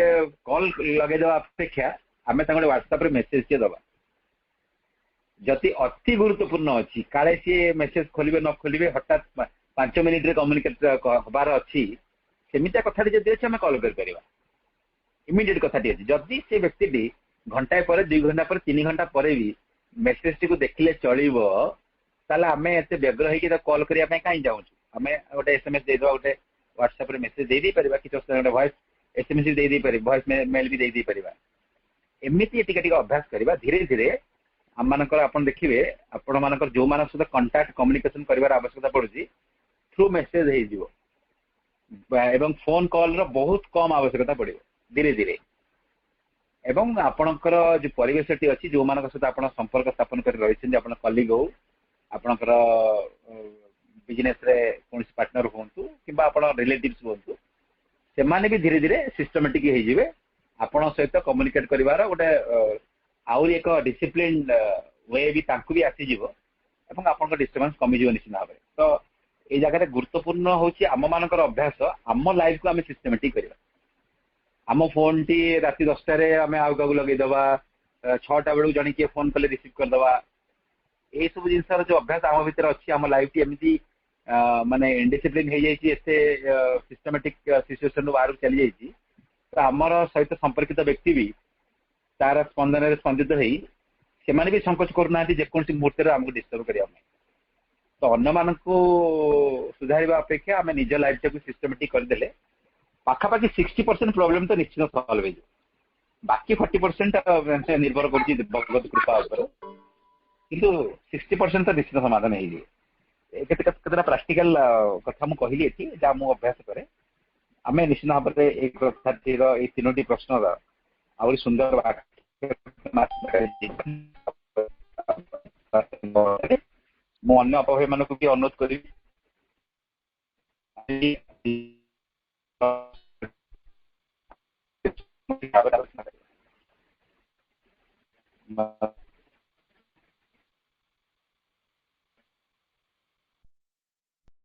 କଲ୍ ଲଗେଇଦେବା ଅପେକ୍ଷା ଆମେ ତାଙ୍କୁ ହ୍ୱାଟ୍ସଆପ ରେ ମେସେଜ ଟିକେ ଦେବା। ଯଦି ଅତି ଗୁରୁତ୍ୱପୂର୍ଣ୍ଣ ଅଛି କାଳେ ସିଏ ମେସେଜ ଖୋଲିବେ ନ ଖୋଲିବେ, ହଠାତ୍ 5 ମିନିଟରେ କମ୍ୟୁନିକେଟ ହବାର ଅଛି, ସେମିତିଆ କଥାଟି ଯଦି ଅଛି ଆମେ କଲ୍ କରିପାରିବା। ଇମିଡିଏଟ କଥାଟି ଅଛି। ଯଦି ସେ ବ୍ୟକ୍ତିଟି ଘଣ୍ଟାଏ ପରେ 2 ଘଣ୍ଟା ପରେ 3 ଘଣ୍ଟା ପରେ ବି ମେସେଜ ଟିକୁ ଦେଖିଲେ ଚଳିବ, ତାହେଲେ ଆମେ ଏତେ ବ୍ୟଗ୍ର ହେଇକି ତାକୁ କଲ୍ କରିବା ପାଇଁ କାହିଁ ଚାହୁଁଛୁ। ଆମେ ଗୋଟେ SMS ଦେଇଦେବା, ଗୋଟେ ହ୍ୱାଟ୍ସଆପ ରେ ମେସେଜ ଦେଇପାରିବା, କିଛି ଗୋଟେ ଭଏସ SMS ବି ଦେଇପାରିବା, ଭଏସ ମେଲ ବି ଦେଇପାରିବା। ଏମିତି ଟିକେ ଟିକେ ଅଭ୍ୟାସ କରିବା। ଧୀରେ ଧୀରେ ଆମମାନଙ୍କର ଆପଣ ଦେଖିବେ ଆପଣ ମାନଙ୍କର ଯୋଉମାନଙ୍କ ସହିତ କଣ୍ଟାକ୍ଟ କମ୍ୟୁନିକେସନ କରିବାର ଆବଶ୍ୟକତା ପଡୁଛି ଥ୍ରୁ ମେସେଜ ହେଇଯିବ ଏବଂ ଫୋନ କଲ ର ବହୁତ କମ ଆବଶ୍ୟକତା ପଡିବ ଧୀରେ ଧୀରେ। ଏବଂ ଆପଣଙ୍କର ଯୋଉ ପରିବେଶଟି ଅଛି, ଯୋଉମାନଙ୍କ ସହିତ ଆପଣ ସମ୍ପର୍କ ସ୍ଥାପନ କରି ରହିଛନ୍ତି, ଆପଣ କଲିଗ ହଉ, ଆପଣଙ୍କର ବିଜନେସ ରେ କୌଣସି ପାର୍ଟନର ହୁଅନ୍ତୁ କିମ୍ବା ଆପଣ ରିଲେଟିଭସ ହୁଅନ୍ତୁ, ସେମାନେ ବି ଧୀରେ ଧୀରେ ସିଷ୍ଟମେଟିକ ହେଇଯିବେ। ଆପଣଙ୍କ ସହିତ କମ୍ୟୁନିକେଟ କରିବାର ଗୋଟେ ଆହୁରି ଏକ ଡିସିପ୍ଲିନ ୱେ ବି ତାଙ୍କୁ ବି ଆସିଯିବ ଏବଂ ଆପଣଙ୍କ ଡିଷ୍ଟର୍ବାନ୍ସ କମିଯିବ ନିଶ୍ଚିତ ଭାବରେ। ତ ଏଇ ଜାଗାରେ ଗୁରୁତ୍ୱପୂର୍ଣ୍ଣ ହଉଛି ଆମ ମାନଙ୍କର ଅଭ୍ୟାସ, ଆମ ଲାଇଫକୁ ଆମେ ସିଷ୍ଟମେଟିକ କରିବା। ଆମ ଫୋନ ଟି ରାତି 10ଟାରେ ଆମେ ଆଉ କାହାକୁ ଲଗେଇଦବା, 6ଟା ବେଳକୁ ଜଣେ କିଏ ଫୋନ କଲେ ରିସିଭ କରିଦବା, ଏଇ ସବୁ ଜିନିଷର ଯୋଉ ଅଭ୍ୟାସ ଆମ ଭିତରେ ଅଛି, ଆମ ଲାଇଫ ଟି ଏମିତି ମାନେ ଇନଡିସିପ୍ଲିନ ହେଇଯାଇଛି, ଏତେ ସିଷ୍ଟମେଟିକ ସିଚୁଏସନ ବାହାରକୁ ଚାଲି ଯାଇଛି, ତ ଆମର ସହିତ ସମ୍ପର୍କିତ ବ୍ୟକ୍ତି ବି ତାର ସ୍ପନ୍ଦନରେ ସ୍ପନ୍ଦିତ ହେଇ ସେମାନେ ବି ସଂକୋଚ କରୁନାହାନ୍ତି ଯେକୌଣସି ମୁହୂର୍ତ୍ତରେ ଆମକୁ ଡିଷ୍ଟର୍ବ କରିବା ପାଇଁ। ତ ଅନ୍ୟମାନଙ୍କୁ ସୁଧାରିବା ଅପେକ୍ଷା ଆମେ ନିଜ ଲାଇଫଟାକୁ ସିଷ୍ଟମେଟିକ କରିଦେଲେ ପାଖାପାଖି 60% ପ୍ରୋବ୍ଲେମ ତ ନିଶ୍ଚିତ ସଲ୍ଭ ହେଇଯିବ। ବାକି 40% ନିର୍ଭର କରୁଛି ଭଗବତ କୃପା ଉପରେ, କିନ୍ତୁ 60% ତ ନିଶ୍ଚିତ ସମାଧାନ ହେଇଯିବ। କେତେଟା ପ୍ରାକ୍ଟିକାଲ କଥା ମୁଁ କହିଲି ଏଠି, ଯାହା ମୁଁ ଅଭ୍ୟାସ କରେ। ଆମେ ନିଶ୍ଚିତ ଭାବରେ ଏଇ କଥାଟିର ଏଇ 3ଟି ପ୍ରଶ୍ନର ଆହୁରି ସୁନ୍ଦର ମୁଁ ଅନ୍ୟ ଅପଭୟ ମାନଙ୍କୁ ବି ଅନୁରୋଧ କରିବି